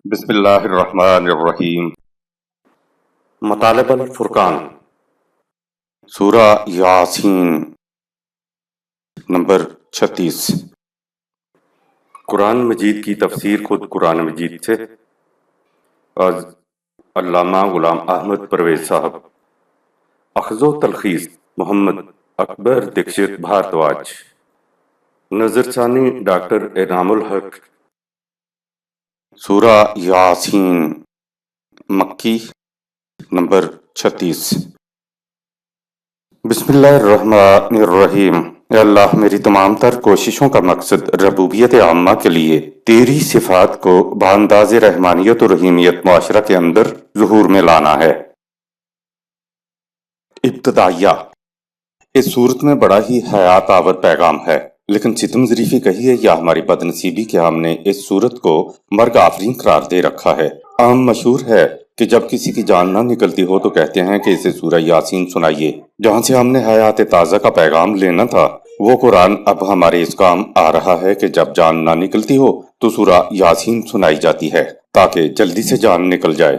بسم اللہ الرحمن الرحیم۔ مطالب الفرقان، سورہ یاسین، نمبر 36۔ قرآن مجید کی تفسیر خود قرآن مجید سے، از علامہ غلام احمد پرویز صاحب، اخذ و تلخیص محمد اکبر دکشت بھارتواج، نظر ثانی ڈاکٹر انعام الحق۔ سورہ یاسین مکی، نمبر 36۔ بسم اللہ الرحمن الرحیم۔ اے اللہ، میری تمام تر کوششوں کا مقصد ربوبیت عامہ کے لیے تیری صفات کو بانداز رحمانیت و رحیمیت معاشرہ کے اندر ظہور میں لانا ہے۔ ابتدائیہ، اس صورت میں بڑا ہی حیات آور پیغام ہے، لیکن ستم ظریفی کہیے یا ہماری بد نصیبی کہ ہم نے اس صورت کو مرگ آفرین قرار دے رکھا ہے۔ عام مشہور ہے کہ جب کسی کی جان نہ نکلتی ہو تو کہتے ہیں کہ اسے سورہ یاسین سنائیے۔ جہاں سے ہم نے حیات تازہ کا پیغام لینا تھا، وہ قرآن اب ہمارے اس کام آ رہا ہے کہ جب جان نہ نکلتی ہو تو سورہ یاسین سنائی جاتی ہے تاکہ جلدی سے جان نکل جائے۔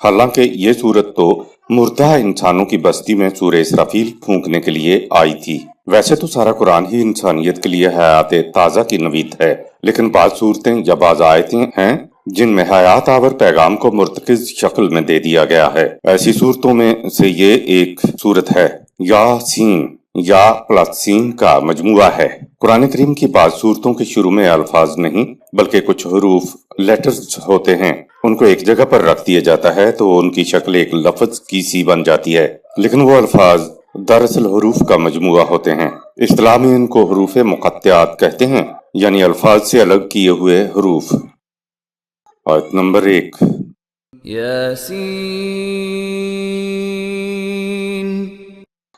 حالانکہ یہ صورت تو مردہ انسانوں کی بستی میں سورہ اسرافیل پھونکنے کے لیے آئی تھی۔ ویسے تو سارا قرآن ہی انسانیت کے لیے حیات تازہ کی نوید ہے، لیکن بعض صورتیں یا بعض آیتیں ہیں جن میں حیات آور پیغام کو مرتکز شکل میں دے دیا گیا ہے۔ ایسی صورتوں میں سے یہ ایک صورت ہے۔ یاسین یا پلس سین کا مجموعہ ہے۔ قرآن کریم کی بعض صورتوں کے شروع میں الفاظ نہیں بلکہ کچھ حروف لیٹرز ہوتے ہیں، ان کو ایک جگہ پر رکھ دیا جاتا ہے تو ان کی شکل ایک لفظ کی سی بن جاتی ہے، لیکن وہ الفاظ دراصل حروف کا مجموعہ ہوتے ہیں۔ اصطلاح میں ان کو حروف مقطعات کہتے ہیں، یعنی الفاظ سے الگ کیے ہوئے حروف۔ آیت نمبر 1۔ یاسین،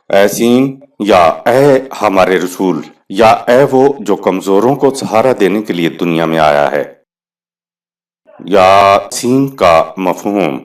اے سین یا اے ہمارے رسول، یا اے وہ جو کمزوروں کو سہارا دینے کے لیے دنیا میں آیا ہے۔ یاسین کا مفہوم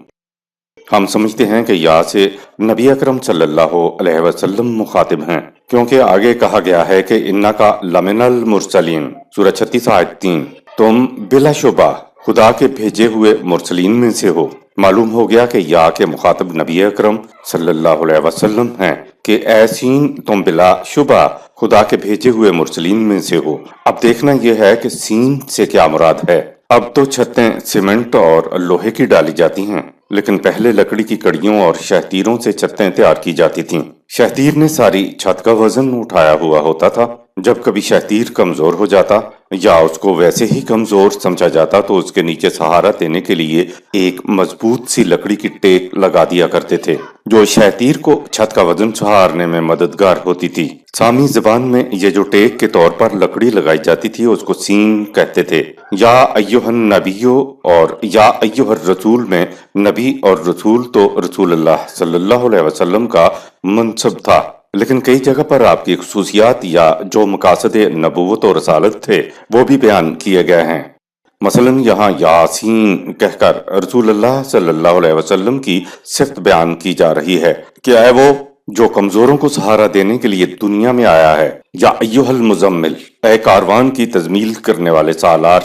ہم سمجھتے ہیں کہ یا سے نبی اکرم صلی اللہ علیہ وسلم مخاطب ہیں، کیونکہ آگے کہا گیا ہے کہ انکا لمن المرسلین، سورہ 36 آیت 3، تم بلا شبہ خدا کے بھیجے ہوئے مرسلین میں سے ہو۔ معلوم ہو گیا کہ یا کے مخاطب نبی اکرم صلی اللہ علیہ وسلم ہیں کہ اے سین تم بلا شبہ خدا کے بھیجے ہوئے مرسلین میں سے ہو۔ اب دیکھنا یہ ہے کہ سین سے کیا مراد ہے۔ اب تو چھتیں سیمنٹ اور لوہے کی ڈالی جاتی ہیں، لیکن پہلے لکڑی کی کڑیوں اور شہتیروں سے چھتیں تیار کی جاتی تھیں۔ شہتیر نے ساری چھت کا وزن اٹھایا ہوا ہوتا تھا۔ جب کبھی شہتیر کمزور ہو جاتا یا اس کو ویسے ہی کمزور سمجھا جاتا تو اس کے نیچے سہارا دینے کے لیے ایک مضبوط سی لکڑی کی ٹیک لگا دیا کرتے تھے، جو شہتیر کو چھت کا وزن سہارنے میں مددگار ہوتی تھی۔ سامی زبان میں یہ جو ٹیک کے طور پر لکڑی لگائی جاتی تھی اس کو سین کہتے تھے۔ یا ایھا النبیو اور یا ایھا الرسول میں نبی اور رسول تو رسول اللہ صلی اللہ علیہ وسلم کا منصب تھا، لیکن کئی جگہ پر آپ کی خصوصیات یا جو مقاصد نبوت و رسالت تھے وہ بھی بیان کیے گئے ہیں۔ مثلا یہاں یاسین کہہ کر رسول اللہ صلی اللہ علیہ وسلم کی صفت بیان کی جا رہی ہے کہ اے وہ جو کمزوروں کو سہارا دینے کے لیے دنیا میں آیا ہے۔ یا ایھا المزمل، اے کاروان کی تزمیل کرنے والے سالار۔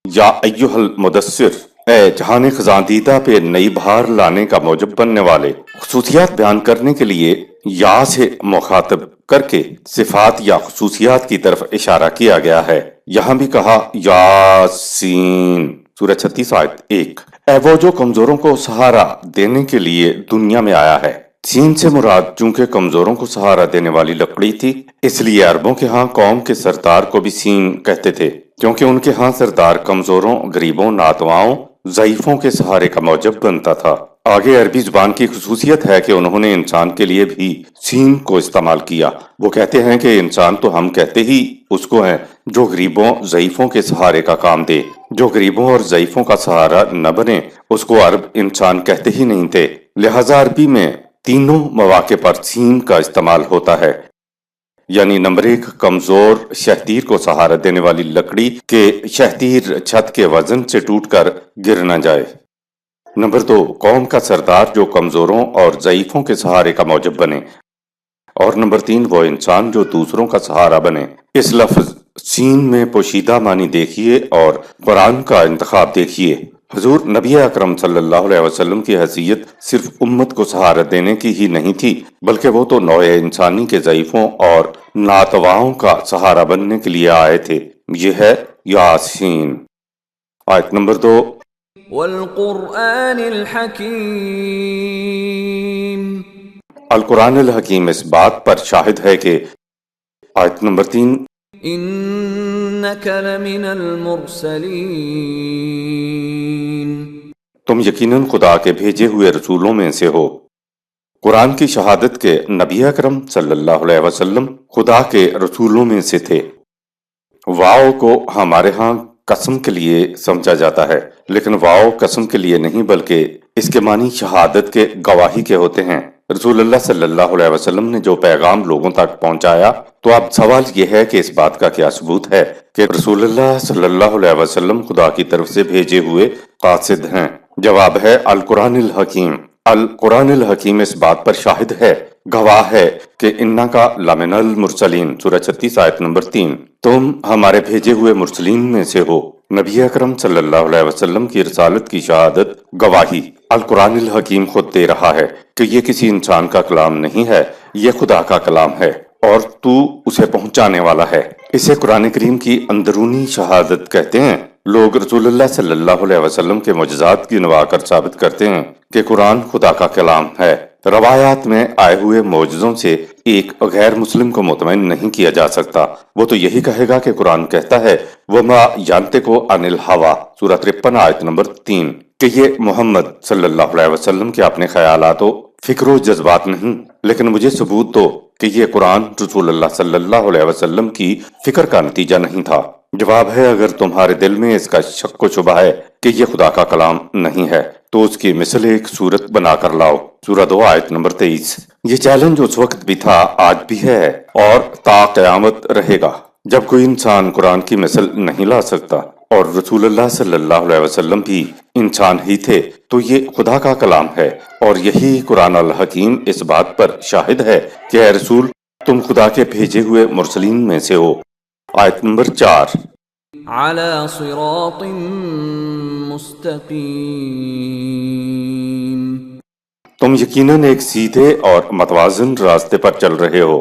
یا ایھا المدثر، اے جہان خزاندیدہ پہ نئی بہار لانے کا موجب بننے والے۔ خصوصیات بیان کرنے کے لیے یا سے مخاطب کر کے صفات یا خصوصیات کی طرف اشارہ کیا گیا ہے۔ یہاں بھی کہا یاسین، سورہ 36 آیت 1، اے وہ جو کمزوروں کو سہارا دینے کے لیے دنیا میں آیا ہے۔ سین سے مراد چونکہ کمزوروں کو سہارا دینے والی لکڑی تھی، اس لیے عربوں کے ہاں قوم کے سردار کو بھی سین کہتے تھے، کیونکہ ان کے ہاں سردار کمزوروں، غریبوں، ناتواؤں، ضعیفوں کے سہارے کا موجب بنتا تھا۔ آگے عربی زبان کی خصوصیت ہے کہ انہوں نے انسان کے لیے بھی سین کو استعمال کیا۔ وہ کہتے ہیں کہ انسان تو ہم کہتے ہی اس کو ہیں جو غریبوں، ضعیفوں کے سہارے کا کام دے۔ جو غریبوں اور ضعیفوں کا سہارا نہ بنے اس کو عرب انسان کہتے ہی نہیں تھے، لہٰذا عربی میں تینوں مواقع پر سین کا استعمال ہوتا ہے، یعنی نمبر 1 کمزور شہتیر کو سہارا دینے والی لکڑی کہ شہتیر چھت کے وزن سے ٹوٹ کر گر نہ جائے۔ نمبر 2 قوم کا سردار جو کمزوروں اور ضعیفوں کے سہارے کا موجب بنے۔ اور نمبر 3 وہ انسان جو دوسروں کا سہارا بنے۔ اس لفظ سین میں پوشیدہ معنی دیکھیے اور قرآن کا انتخاب دیکھیے۔ حضور نبی اکرم صلی اللہ علیہ وسلم کی حیثیت صرف امت کو سہارا دینے کی ہی نہیں تھی، بلکہ وہ تو نوع انسانی کے ضعیفوں اور ناتواؤں کا سہارا بننے کے لیے آئے تھے۔ یہ ہے یاسین۔ آیت نمبر 2۔ والقرآن الحکیم، القرآن الحکیم اس بات پر شاہد ہے کہ آیت نمبر 3۔ انک لمن المرسلین، تم یقیناً خدا کے بھیجے ہوئے رسولوں میں سے ہو۔ قرآن کی شہادت کے نبی اکرم صلی اللہ علیہ وسلم خدا کے رسولوں میں سے تھے۔ واؤ کو ہمارے ہاں قسم کے لیے سمجھا جاتا ہے، لیکن واؤ قسم کے لیے نہیں بلکہ اس کے معنی شہادت کے، گواہی کے ہوتے ہیں۔ رسول اللہ صلی اللہ علیہ وسلم نے جو پیغام لوگوں تک پہنچایا، تو اب سوال یہ ہے کہ اس بات کا کیا ثبوت ہے کہ رسول اللہ صلی اللہ علیہ وسلم خدا کی طرف سے بھیجے ہوئے قاصد ہیں؟ جواب ہے القرآن الحکیم۔ القرآن الحکیم اس بات پر شاہد ہے، گواہ ہے کہ انا کا لمن المرسلین، سورہ 36 آیت نمبر 3۔ تم ہمارے بھیجے ہوئے مرسلین میں سے ہو۔ نبی اکرم صلی اللہ علیہ وسلم کی رسالت کی شہادت، گواہی القرآن الحکیم خود دے رہا ہے کہ یہ کسی انسان کا کلام نہیں ہے، یہ خدا کا کلام ہے اور تو اسے پہنچانے والا ہے۔ اسے قرآن کریم کی اندرونی شہادت کہتے ہیں۔ لوگ رسول اللہ صلی اللہ علیہ وسلم کے معجزات گنوا کر ثابت کرتے ہیں کہ قرآن خدا کا کلام ہے۔ روایات میں آئے ہوئے معجزوں سے ایک غیر مسلم کو مطمئن نہیں کیا جا سکتا۔ وہ تو یہی کہے گا کہ قرآن کہتا ہے وَمَا يَنْطِقُ عَنِ الْهَوَىٰ، سورہ 53 آیت نمبر 3، کہ یہ محمد صلی اللہ علیہ وسلم کے اپنے خیالات و فکر و جذبات نہیں، لیکن مجھے ثبوت دو کہ یہ قرآن رسول اللہ صلی اللہ علیہ وسلم کی فکر کا نتیجہ نہیں تھا۔ جواب ہے اگر تمہارے دل میں اس کا شک و شبہ ہے کہ یہ خدا کا کلام نہیں ہے تو اس کی مثل ایک صورت بنا کر لاؤ، سورہ 2 آیت نمبر 23۔ یہ چیلنج اس وقت بھی تھا، آج بھی ہے اور تا قیامت رہے گا۔ جب کوئی انسان قرآن کی مثل نہیں لا سکتا اور رسول اللہ صلی اللہ علیہ وسلم بھی انسان ہی تھے تو یہ خدا کا کلام ہے، اور یہی قرآن الحکیم اس بات پر شاہد ہے کہ اے رسول تم خدا کے بھیجے ہوئے مرسلین میں سے ہو۔ آیت نمبر 4۔ علی صراط مستقیم، تم یقیناً ایک سیدھے اور متوازن راستے پر چل رہے ہو۔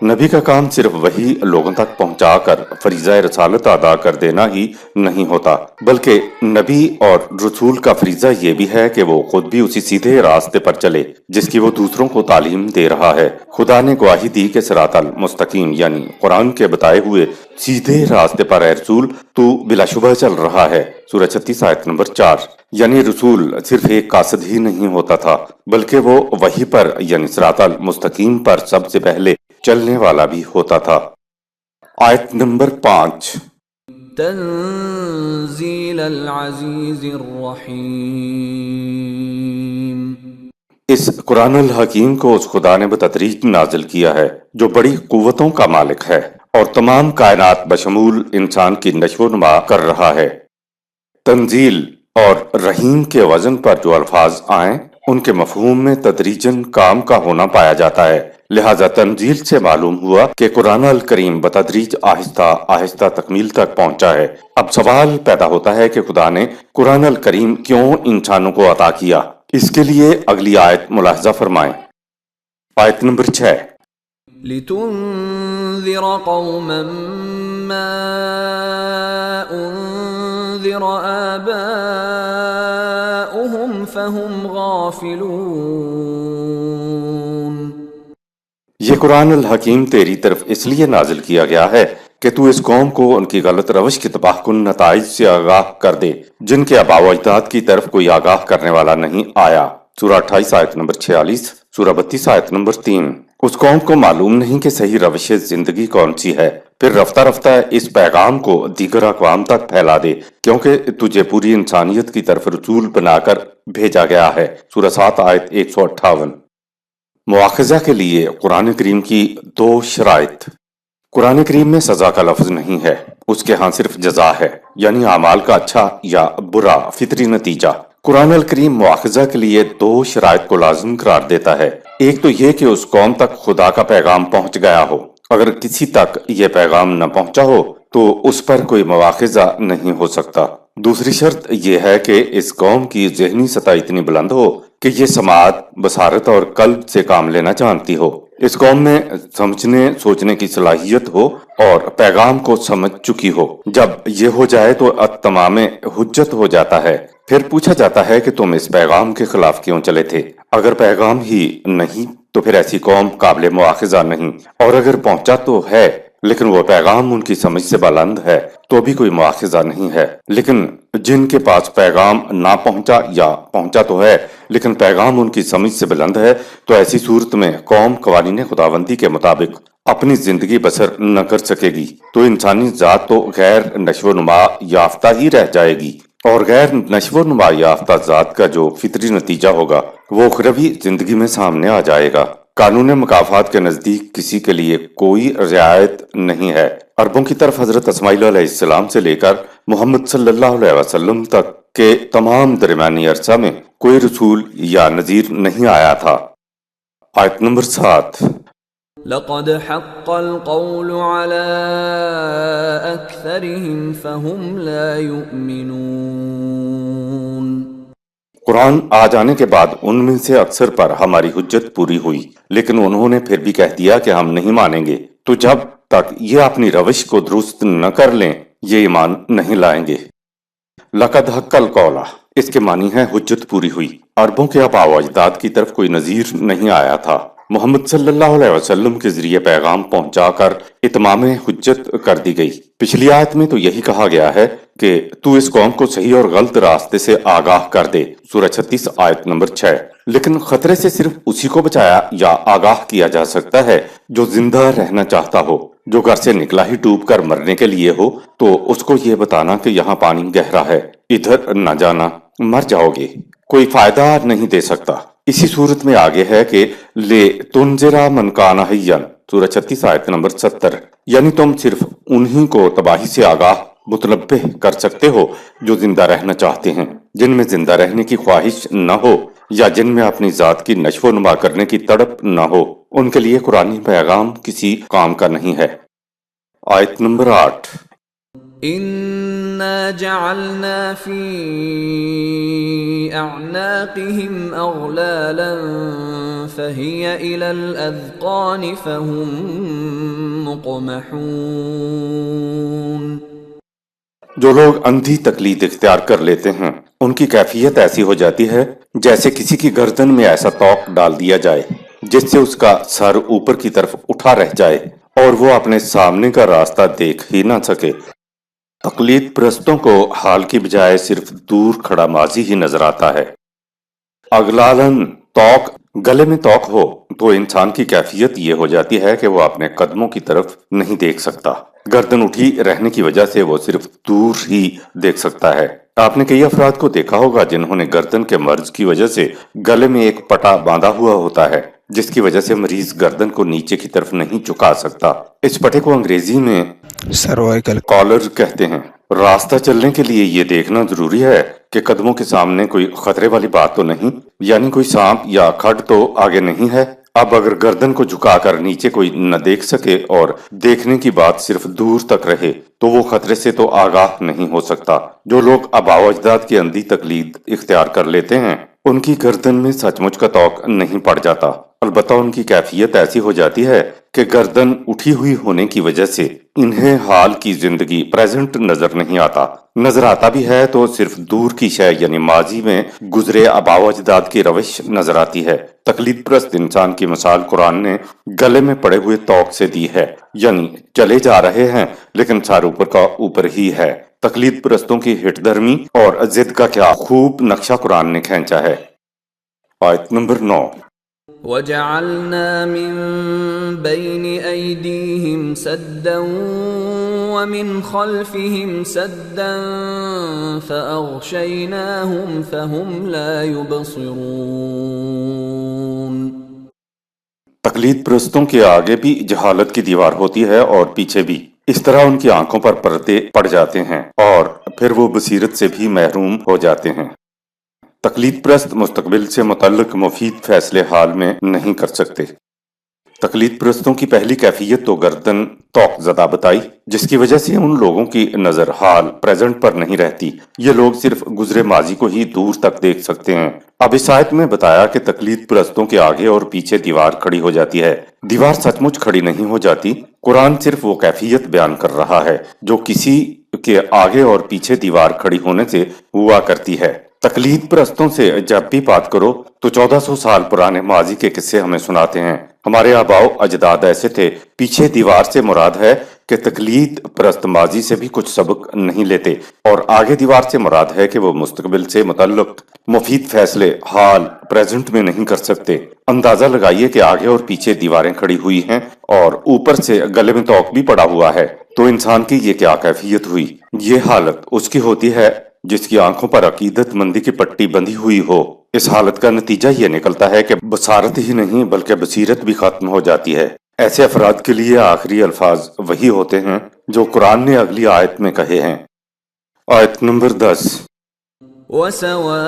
نبی کا کام صرف وہی لوگوں تک پہنچا کر فریضہ رسالت ادا کر دینا ہی نہیں ہوتا، بلکہ نبی اور رسول کا فریضہ یہ بھی ہے کہ وہ خود بھی اسی سیدھے راستے پر چلے جس کی وہ دوسروں کو تعلیم دے رہا ہے۔ خدا نے گواہی دی کہ صراط المستقیم یعنی قرآن کے بتائے ہوئے سیدھے راستے پر اے رسول تو بلا شبہ چل رہا ہے، سورہ 36 آیت نمبر 4۔ یعنی رسول صرف ایک قاصد ہی نہیں ہوتا تھا بلکہ وہ وہی پر یعنی صراط المستقیم پر سب سے پہلے چلنے والا بھی ہوتا تھا۔ آیت نمبر 5۔ تنزیل العزیز الرحیم، اس قرآن الحکیم کو اس خدا نے بتدریج نازل کیا ہے جو بڑی قوتوں کا مالک ہے اور تمام کائنات بشمول انسان کی نشو و نما کر رہا ہے۔ تنزیل اور رحیم کے وزن پر جو الفاظ آئیں ان کے مفہوم میں تدریجاً کام کا ہونا پایا جاتا ہے، لہذا تنزیل سے معلوم ہوا کہ قرآن الکریم بتدریج آہستہ آہستہ تکمیل تک پہنچا ہے۔ اب سوال پیدا ہوتا ہے کہ خدا نے قرآن الکریم کیوں انسانوں کو عطا کیا؟ اس کے لیے اگلی آیت ملاحظہ فرمائیں، آیت نمبر 6۔ لتنذر قوما ما انذر آباؤهم فهم غافلون، یہ قرآن الحکیم تیری طرف اس لیے نازل کیا گیا ہے کہ تو اس قوم کو ان کی غلط روش کے تباہ کن نتائج سے آگاہ کر دے جن کے آباء و اجداد کی طرف کوئی آگاہ کرنے والا نہیں آیا، سورہ 28 آیت نمبر 46، سورہ 32 آیت نمبر 3۔ اس قوم کو معلوم نہیں کہ صحیح روش زندگی کون سی ہے، پھر رفتہ رفتہ اس پیغام کو دیگر اقوام تک پھیلا دے کیونکہ تجھے پوری انسانیت کی طرف رسول بنا کر بھیجا گیا ہے، سورہ 7 آیت 158۔ مواخذہ کے لیے قرآن کریم کی 2 شرائط۔ قرآن کریم میں سزا کا لفظ نہیں ہے، اس کے ہاں صرف جزا ہے، یعنی اعمال کا اچھا یا برا فطری نتیجہ۔ قرآن الکریم مواخذہ کے لیے 2 شرائط کو لازم قرار دیتا ہے۔ ایک تو یہ کہ اس قوم تک خدا کا پیغام پہنچ گیا ہو، اگر کسی تک یہ پیغام نہ پہنچا ہو تو اس پر کوئی مواخذہ نہیں ہو سکتا۔ دوسری شرط یہ ہے کہ اس قوم کی ذہنی سطح اتنی بلند ہو کہ یہ سماعت، بصارت اور قلب سے کام لینا جانتی ہو۔ اس قوم میں سمجھنے سوچنے کی صلاحیت ہو اور پیغام کو سمجھ چکی ہو۔ جب یہ ہو جائے تو تمام حجت ہو جاتا ہے۔ پھر پوچھا جاتا ہے کہ تم اس پیغام کے خلاف کیوں چلے تھے؟ اگر پیغام ہی نہیں تو پھر ایسی قوم قابل مواخذہ نہیں، اور اگر پہنچا تو ہے لیکن وہ پیغام ان کی سمجھ سے بلند ہے تو بھی کوئی مواخذہ نہیں ہے۔ لیکن جن کے پاس پیغام نہ پہنچا یا پہنچا تو ہے لیکن پیغام ان کی سمجھ سے بلند ہے، تو ایسی صورت میں قوم قوانین خداوندی کے مطابق اپنی زندگی بسر نہ کر سکے گی، تو انسانی ذات تو غیر نشو و نما یافتہ ہی رہ جائے گی، اور غیر نشو و نما یافتہ ذات کا جو فطری نتیجہ ہوگا وہ اخروی زندگی میں سامنے آ جائے گا۔ قانون مکافات کے نزدیک کسی کے لیے کوئی رعایت نہیں ہے۔ عربوں کی طرف حضرت اسماعیل علیہ السلام سے لے کر محمد صلی اللہ علیہ وسلم تک کے تمام درمیانی عرصہ میں کوئی رسول یا نذیر نہیں آیا تھا۔ آیت نمبر 7۔ لقد حق القول على أكثرهم فهم لا يؤمنون۔ قرآن آ جانے کے بعد ان میں سے اکثر پر ہماری حجت پوری ہوئی، لیکن انہوں نے پھر بھی کہہ دیا کہ ہم نہیں مانیں گے۔ تو جب تک یہ اپنی روش کو درست نہ کر لیں یہ ایمان نہیں لائیں گے۔ لقد حق القول، اس کے معنی ہے حجت پوری ہوئی۔ عربوں کے آباء و اجداد کی طرف کوئی نذیر نہیں آیا تھا۔ محمد صلی اللہ علیہ وسلم کے ذریعے پیغام پہنچا کر اتمام حجت کر دی گئی۔ پچھلی آیت میں تو یہی کہا گیا ہے کہ تو اس قوم کو صحیح اور غلط راستے سے آگاہ کر دے، سورہ 36 آیت نمبر 6۔ لیکن خطرے سے صرف اسی کو بچایا یا آگاہ کیا جا سکتا ہے جو زندہ رہنا چاہتا ہو۔ جو گھر سے نکلا ہی ڈوب کر مرنے کے لیے ہو تو اس کو یہ بتانا کہ یہاں پانی گہرا ہے، ادھر نہ جانا، مر جاؤ گے، کوئی فائدہ نہیں دے سکتا۔ اسی صورت میں آگے ہے کہ لے تنذرا من کان حیا، سورہ 36 آیت نمبر 70، یعنی تم صرف انہی کو تباہی سے آگاہ متنبہ کر سکتے ہو جو زندہ رہنا چاہتے ہیں، جن میں زندہ رہنے کی خواہش نہ ہو یا جن میں اپنی ذات کی نشو و نما کرنے کی تڑپ نہ ہو، ان کے لیے قرآنی پیغام کسی کام کا نہیں ہے۔ آیت نمبر 8۔ إنا جعلنا في أعناقهم أغلالا فهي إلى الأذقان فهم مقمحون۔ جو لوگ اندھی تقلید اختیار کر لیتے ہیں ان کی کیفیت ایسی ہو جاتی ہے جیسے کسی کی گردن میں ایسا توق ڈال دیا جائے جس سے اس کا سر اوپر کی طرف اٹھا رہ جائے اور وہ اپنے سامنے کا راستہ دیکھ ہی نہ سکے۔ تقلید پرستوں کو حال کی بجائے صرف دور کھڑا ماضی ہی نظر آتا ہے۔ اغلالن، توق، گلے میں توق ہو تو انسان کی کیفیت یہ ہو جاتی ہے کہ وہ اپنے قدموں کی طرف نہیں دیکھ سکتا۔ گردن اٹھی رہنے کی وجہ سے وہ صرف دور ہی دیکھ سکتا ہے۔ آپ نے کئی افراد کو دیکھا ہوگا جنہوں نے گردن کے مرض کی وجہ سے گلے میں ایک پٹا باندھا ہوا ہوتا ہے جس کی وجہ سے مریض گردن کو نیچے کی طرف نہیں جھکا سکتا۔ اس پٹے کو انگریزی میں سروائیکل کالر کہتے ہیں۔ راستہ چلنے کے لیے یہ دیکھنا ضروری ہے کہ قدموں کے سامنے کوئی خطرے والی بات تو نہیں، یعنی کوئی سانپ یا کھڈ تو آگے نہیں ہے۔ اب اگر گردن کو جھکا کر نیچے کوئی نہ دیکھ سکے اور دیکھنے کی بات صرف دور تک رہے تو وہ خطرے سے تو آگاہ نہیں ہو سکتا۔ جو لوگ آباء و اجداد کی اندھی تقلید اختیار کر لیتے ہیں ان کی گردن میں سچ مچ کا توق نہیں پڑ جاتا، البتہ ان کی کیفیت ایسی ہو جاتی ہے کہ گردن اٹھی ہوئی ہونے کی وجہ سے انہیں حال کی زندگی پریزنٹ نظر نہیں آتا، نظر آتا بھی ہے تو صرف دور کی شے یعنی ماضی میں گزرے آباء و اجداد کی روش نظر آتی ہے۔ تقلید پرست انسان کی مثال قرآن نے گلے میں پڑے ہوئے توق سے دی ہے، یعنی چلے جا رہے ہیں لیکن سر اوپر کا اوپر ہی ہے۔ تقلید پرستوں کی ہٹ دھرمی اور ضد کا کیا خوب نقشہ قرآن نے کھینچا ہے۔ آیت نمبر 9۔ وَجَعَلْنَا مِن بَيْنِ أَيْدِيهِمْ سَدًّا وَمِنْ خَلْفِهِمْ سَدًّا فَأَغْشَيْنَاهُمْ فَهُمْ لَا يُبْصِرُونَ۔ تقلید پرستوں کے آگے بھی جہالت کی دیوار ہوتی ہے اور پیچھے بھی، اس طرح ان کی آنکھوں پر پردے پڑ جاتے ہیں اور پھر وہ بصیرت سے بھی محروم ہو جاتے ہیں۔ تقلید پرست مستقبل سے متعلق مفید فیصلے حال میں نہیں کر سکتے۔ تقلید پرستوں کی پہلی کیفیت تو گردن توق زدہ بتائی، جس کی وجہ سے ان لوگوں کی نظر حال پریزنٹ پر نہیں رہتی، یہ لوگ صرف گزرے ماضی کو ہی دور تک دیکھ سکتے ہیں۔ اب اس آیت میں بتایا کہ تقلید پرستوں کے آگے اور پیچھے دیوار کھڑی ہو جاتی ہے۔ دیوار سچ مچ کھڑی نہیں ہو جاتی، قرآن صرف وہ کیفیت بیان کر رہا ہے جو کسی کے آگے اور پیچھے دیوار کھڑی ہونے سے ہوا کرتی ہے۔ تقلید پرستوں سے جب بھی بات کرو تو 1400 سال پرانے ماضی کے قصے ہمیں سناتے ہیں۔ ہمارے آباؤ اجداد ایسے تھے۔ پیچھے دیوار سے مراد ہے کہ تقلید پرست ماضی سے بھی کچھ سبق نہیں لیتے، اور آگے دیوار سے مراد ہے کہ وہ مستقبل سے متعلق مفید فیصلے حال پریزنٹ میں نہیں کر سکتے۔ اندازہ لگائیے کہ آگے اور پیچھے دیواریں کھڑی ہوئی ہیں اور اوپر سے گلے میں توق بھی پڑا ہوا ہے، تو انسان کی یہ کیا کیفیت ہوئی؟ یہ حالت اس کی ہوتی ہے جس کی آنکھوں پر عقیدت مندی کی پٹی بندھی ہوئی ہو۔ اس حالت کا نتیجہ یہ نکلتا ہے کہ بصارت ہی نہیں بلکہ بصیرت بھی ختم ہو جاتی ہے۔ ایسے افراد کے لیے آخری الفاظ وہی ہوتے ہیں جو قرآن نے اگلی آیت میں کہے ہیں۔ آیت نمبر 10۔ وَسَوَاءٌ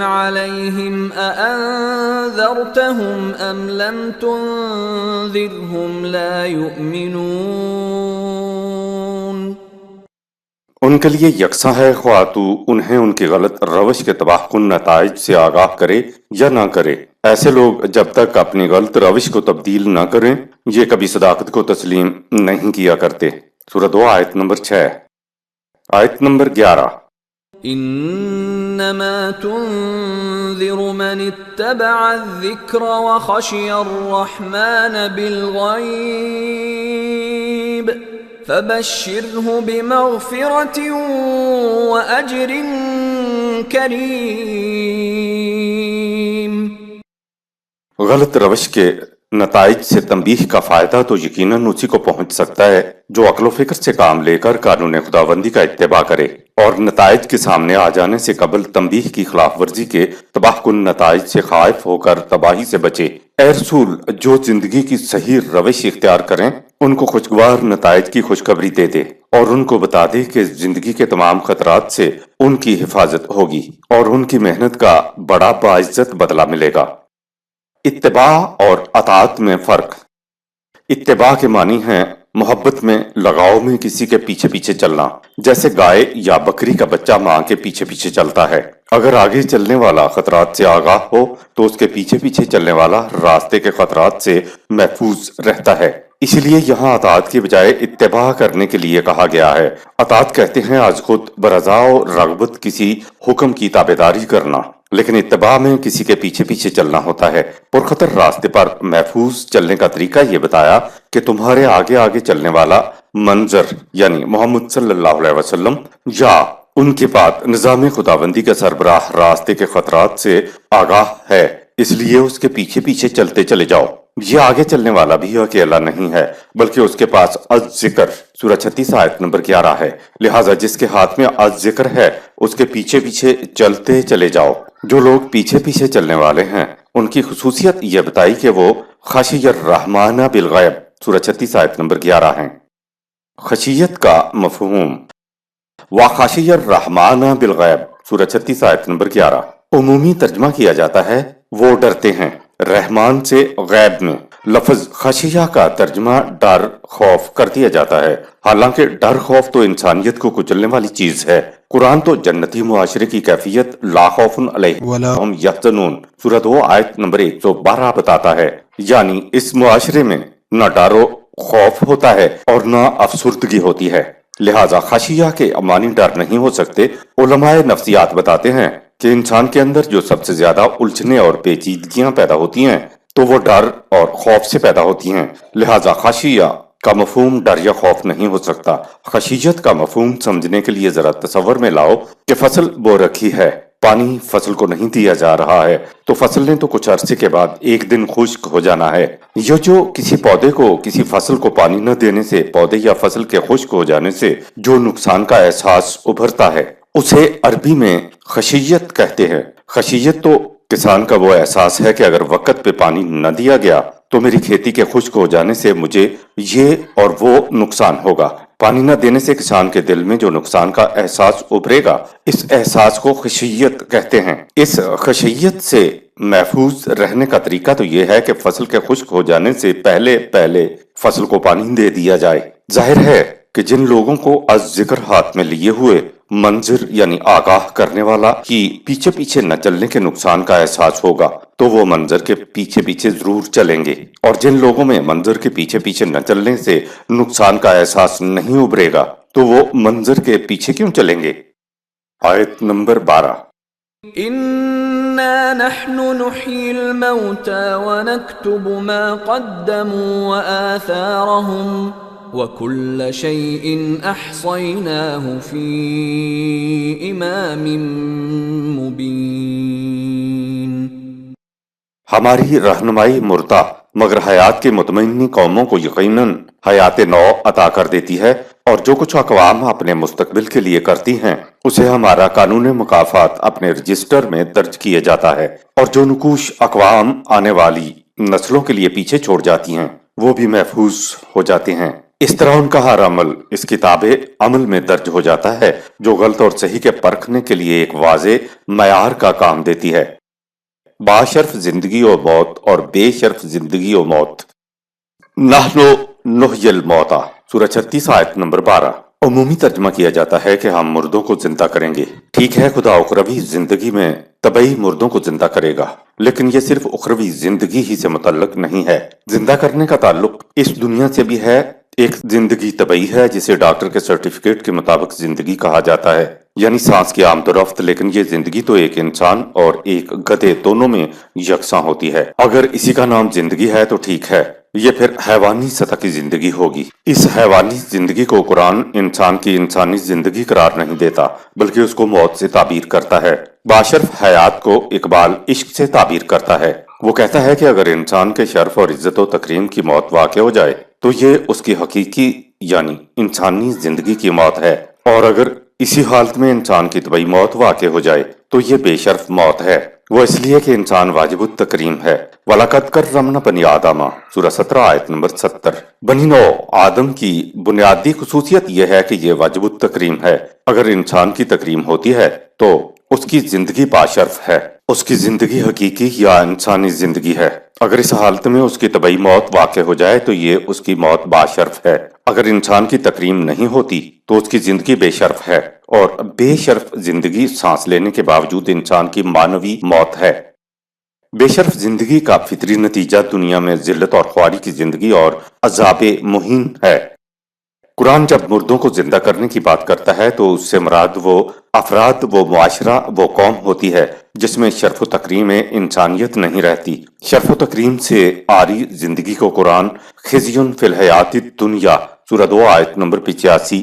عَلَيْهِمْ أَأَنذَرْتَهُمْ أَمْ لَمْ تُنذِرْهُمْ لَا يُؤْمِنُونَ۔ ان کے لیے یکساں ہے خواہ تو انہیں ان کی غلط روش کے تباہ کن نتائج سے آگاہ کرے یا نہ کرے۔ ایسے لوگ جب تک اپنی غلط روش کو تبدیل نہ کریں یہ کبھی صداقت کو تسلیم نہیں کیا کرتے۔ سورہ 2 آیت نمبر 6۔ آیت نمبر 11۔ انما تنذر من اتبع الذکر وخشی الرحمن بالغیب فبشره بمغفرة وأجر کریم۔ غلط روش کے نتائج سے تنبیہ کا فائدہ تو یقیناً اسی کو پہنچ سکتا ہے جو عقل و فکر سے کام لے کر قانون خداوندی کا اتباع کرے اور نتائج کے سامنے آ جانے سے قبل تنبیہ کی خلاف ورزی کے تباہ کن نتائج سے خائف ہو کر تباہی سے بچے۔ اے رسول، جو زندگی کی صحیح روش اختیار کریں ان کو خوشگوار نتائج کی خوشخبری دے دے اور ان کو بتا دے کہ زندگی کے تمام خطرات سے ان کی حفاظت ہوگی اور ان کی محنت کا بڑا باعزت بدلہ ملے گا۔ اتباع اور اطاعت میں فرق۔ اتباع کے معنی ہیں محبت میں لگاؤ میں کسی کے پیچھے پیچھے چلنا، جیسے گائے یا بکری کا بچہ ماں کے پیچھے پیچھے چلتا ہے۔ اگر آگے چلنے والا خطرات سے آگاہ ہو تو اس کے پیچھے پیچھے چلنے والا راستے کے خطرات سے محفوظ رہتا ہے۔ اسی لیے یہاں اطاعت کی بجائے اتباع کرنے کے لیے کہا گیا ہے۔ اطاعت کہتے ہیں از خود برضا و رغبت کسی حکم کی تابعداری کرنا، لیکن اتباع میں کسی کے پیچھے پیچھے چلنا ہوتا ہے۔ پرخطر راستے پر محفوظ چلنے کا طریقہ یہ بتایا کہ تمہارے آگے آگے چلنے والا منظر یعنی محمد صلی اللہ علیہ وسلم یا ان کے بعد نظام خداوندی کا سربراہ راستے کے خطرات سے آگاہ ہے، اس لیے اس کے پیچھے پیچھے چلتے چلے جاؤ۔ یہ آگے چلنے والا بھی اکیلا نہیں ہے بلکہ اس کے پاس الذکر سورہ 36 آیت نمبر 11 ہے، لہٰذا جس کے ہاتھ میں الذکر ہے اس کے پیچھے پیچھے چلتے چلے جاؤ۔ جو لوگ پیچھے پیچھے چلنے والے ہیں ان کی خصوصیت یہ بتائی کہ وہ خشی الرحمن بالغیب سورہ 36 آیت نمبر 11 ہیں۔ خشیت کا مفہوم۔ وَخَشِيَ الرَّحْمَنَ بِالْغَیْبِ سورہ 36 آیت نمبر 11۔ عمومی ترجمہ کیا جاتا ہے وہ ڈرتے ہیں رحمان سے غیب میں۔ لفظ خشیہ کا ترجمہ ڈر خوف کر دیا جاتا ہے، حالانکہ ڈر خوف تو انسانیت کو کچلنے والی چیز ہے۔ قرآن تو جنتی معاشرے کی کیفیت لا خوف علیہم ولا هم یحزنون سورہ 2 آیت نمبر 112 بتاتا ہے، یعنی اس معاشرے میں نہ ڈر و خوف ہوتا ہے اور نہ افسردگی ہوتی ہے، لہٰذا خشیہ کے معنی ڈر نہیں ہو سکتے۔ علماء نفسیات بتاتے ہیں کہ انسان کے اندر جو سب سے زیادہ الجھنے اور پیچیدگیاں پیدا ہوتی ہیں تو وہ ڈر اور خوف سے پیدا ہوتی ہیں، لہٰذا خشیہ کا مفہوم ڈر یا خوف نہیں ہو سکتا۔ خشیت کا مفہوم سمجھنے کے لیے ذرا تصور میں لاؤ کہ فصل بو رکھی ہے، پانی فصل کو نہیں دیا جا رہا ہے تو فصل نے تو کچھ عرصے کے بعد ایک دن خشک ہو جانا ہے۔ یہ جو کسی پودے کو کسی فصل کو پانی نہ دینے سے پودے یا فصل کے خشک ہو جانے سے جو نقصان کا احساس ابھرتا ہے اسے عربی میں خشیت کہتے ہیں۔ خشیت تو کسان کا وہ احساس ہے کہ اگر وقت پہ پانی نہ دیا گیا تو میری کھیتی کے خشک ہو جانے سے مجھے یہ اور وہ نقصان ہوگا۔ پانی نہ دینے سے کسان کے دل میں جو نقصان کا احساس ابھرے گا اس احساس کو خشیت کہتے ہیں۔ اس خشیت سے محفوظ رہنے کا طریقہ تو یہ ہے کہ فصل کے خشک ہو جانے سے پہلے پہلے فصل کو پانی دے دیا جائے۔ ظاہر ہے کہ جن لوگوں کو از ذکر ہاتھ میں لیے ہوئے منظر یعنی آگاہ کرنے والا کی پیچھے پیچھے نہ چلنے کے نقصان کا احساس ہوگا تو وہ منظر کے پیچھے پیچھے ضرور چلیں گے، اور جن لوگوں میں منظر کے پیچھے پیچھے نہ چلنے سے نقصان کا احساس نہیں ابھرے گا تو وہ منظر کے پیچھے کیوں چلیں گے؟ آیت نمبر 12۔ إنا نحن نحيي الموتى ونكتب ما قدموا وآثارهم وكل شيء أحصيناه في إمام مبين۔ ہماری رہنمائی مردہ مگر حیات کے مطمئن قوموں کو یقیناً حیات نو عطا کر دیتی ہے، اور جو کچھ اقوام اپنے مستقبل کے لیے کرتی ہیں اسے ہمارا قانون مکافات اپنے رجسٹر میں درج کیے جاتا ہے، اور جو نقوش اقوام آنے والی نسلوں کے لیے پیچھے چھوڑ جاتی ہیں وہ بھی محفوظ ہو جاتے ہیں۔ اس طرح ان کا ہر عمل اس کتاب عمل میں درج ہو جاتا ہے جو غلط اور صحیح کے پرکھنے کے لیے ایک واضح معیار کا کام دیتی ہے۔ باشرف زندگی و موت اور بے شرف زندگی و موت۔ نحنو نحیی الموتى سورہ 36 آیت نمبر 12۔ عمومی ترجمہ کیا جاتا ہے کہ ہم مردوں کو زندہ کریں گے۔ ٹھیک ہے، خدا اخروی زندگی میں طبعی مردوں کو زندہ کرے گا، لیکن یہ صرف اخروی زندگی ہی سے متعلق نہیں ہے۔ زندہ کرنے کا تعلق اس دنیا سے بھی ہے۔ ایک زندگی طبعی ہے جسے ڈاکٹر کے سرٹیفکیٹ کے مطابق زندگی کہا جاتا ہے، یعنی سانس کی آمد و رفت، لیکن یہ زندگی تو ایک انسان اور ایک گدھے دونوں میں یکساں ہوتی ہے۔ اگر اسی کا نام زندگی ہے تو ٹھیک ہے، یہ پھر حیوانی سطح کی زندگی ہوگی۔ اس حیوانی زندگی کو قرآن انسان کی انسانی زندگی قرار نہیں دیتا، بلکہ اس کو موت سے تعبیر کرتا ہے۔ باشرف حیات کو اقبال عشق سے تعبیر کرتا ہے۔ وہ کہتا ہے کہ اگر انسان کے شرف اور عزت و تکریم کی موت واقع ہو جائے تو یہ اس کی حقیقی یعنی انسانی زندگی کی موت ہے، اور اگر اسی حالت میں انسان کی طبعی موت واقع ہو جائے تو یہ بے شرف موت ہے۔ وہ اس لیے کہ انسان واجب التکریم ہے۔ وَلَقَدْ كَرَّمْنَا بَنِي آدَمَ سورہ 17 آیت نمبر 70۔ بنی نو آدم کی بنیادی خصوصیت یہ ہے کہ یہ واجب التکریم ہے۔ اگر انسان کی تکریم ہوتی ہے تو اس کی زندگی باشرف ہے، اس کی زندگی حقیقی یا انسانی زندگی ہے۔ اگر اس حالت میں اس کی طبعی موت واقع ہو جائے تو یہ اس کی موت باشرف ہے۔ اگر انسان کی تکریم نہیں ہوتی تو اس کی زندگی بے شرف ہے، اور بے شرف زندگی سانس لینے کے باوجود انسان کی معنوی موت ہے۔ بے شرف زندگی کا فطری نتیجہ دنیا میں ذلت اور خواری کی زندگی اور عذاب مہین ہے۔ قرآن جب مردوں کو زندہ کرنے کی بات کرتا ہے تو اس سے مراد وہ افراد، وہ معاشرہ، وہ قوم ہوتی ہے جس میں شرف و تکریم انسانیت نہیں رہتی۔ شرف و تکریم سے عاری زندگی کو قرآن خزی فی الحیات الدنیا سورہ 2 آیت نمبر 85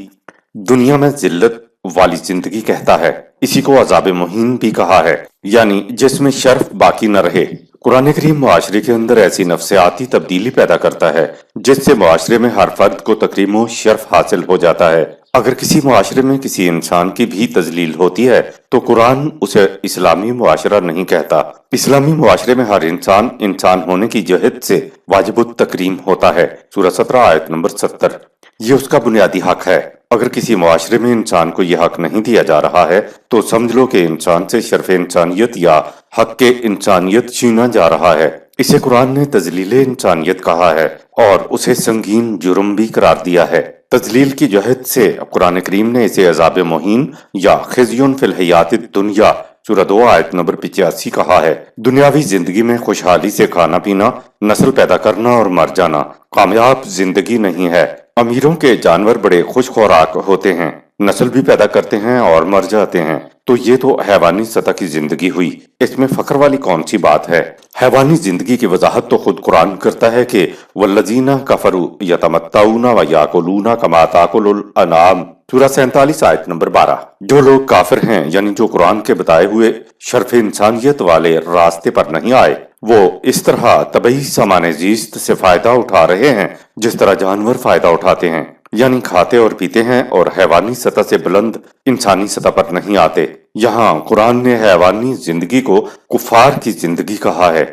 دنیا میں ذلت والی زندگی کہتا ہے۔ اسی کو عذاب مہین بھی کہا ہے، یعنی جس میں شرف باقی نہ رہے۔ قرآن کریم معاشرے کے اندر ایسی نفسیاتی تبدیلی پیدا کرتا ہے جس سے معاشرے میں ہر فرد کو تکریم و شرف حاصل ہو جاتا ہے۔ اگر کسی معاشرے میں کسی انسان کی بھی تذلیل ہوتی ہے تو قرآن اسے اسلامی معاشرہ نہیں کہتا۔ اسلامی معاشرے میں ہر انسان انسان ہونے کی جہت سے واجب التکریم ہوتا ہے۔ سورہ 17 آیت نمبر 70۔ یہ اس کا بنیادی حق ہے۔ اگر کسی معاشرے میں انسان کو یہ حق نہیں دیا جا رہا ہے تو سمجھ لو کہ انسان سے شرف انسانیت یا حق انسانیت چھینا جا رہا ہے۔ اسے قرآن نے تذلیل انسانیت کہا ہے اور اسے سنگین جرم بھی قرار دیا ہے۔ تذلیل کی جہت سے قرآن کریم نے اسے عذاب مہین یا خزی فی الحیات الدنیا سورہ 2 آیت نمبر 85 کہا ہے۔ دنیاوی زندگی میں خوشحالی سے کھانا پینا، نسل پیدا کرنا اور مر جانا کامیاب زندگی نہیں ہے۔ امیروں کے جانور بڑے خوش خوراک ہوتے ہیں، نسل بھی پیدا کرتے ہیں اور مر جاتے ہیں، تو یہ تو حیوانی سطح کی زندگی ہوئی۔ اس میں فخر والی کون سی بات ہے؟ حیوانی زندگی کی وضاحت تو خود قرآن کرتا ہے کہ والذین کفروا یتمتعون ویاکلون کما تاکل الانعام سورہ 47 آیت نمبر 12۔ جو لوگ کافر ہیں یعنی جو قرآن کے بتائے ہوئے شرف انسانیت والے راستے پر نہیں آئے، وہ اس طرح طبعی سامان زیست سے فائدہ اٹھا رہے ہیں جس طرح جانور فائدہ اٹھاتے ہیں، یعنی کھاتے اور پیتے ہیں اور حیوانی سطح سے بلند انسانی سطح پر نہیں آتے۔ یہاں قرآن نے حیوانی زندگی کو کفار کی زندگی کہا ہے۔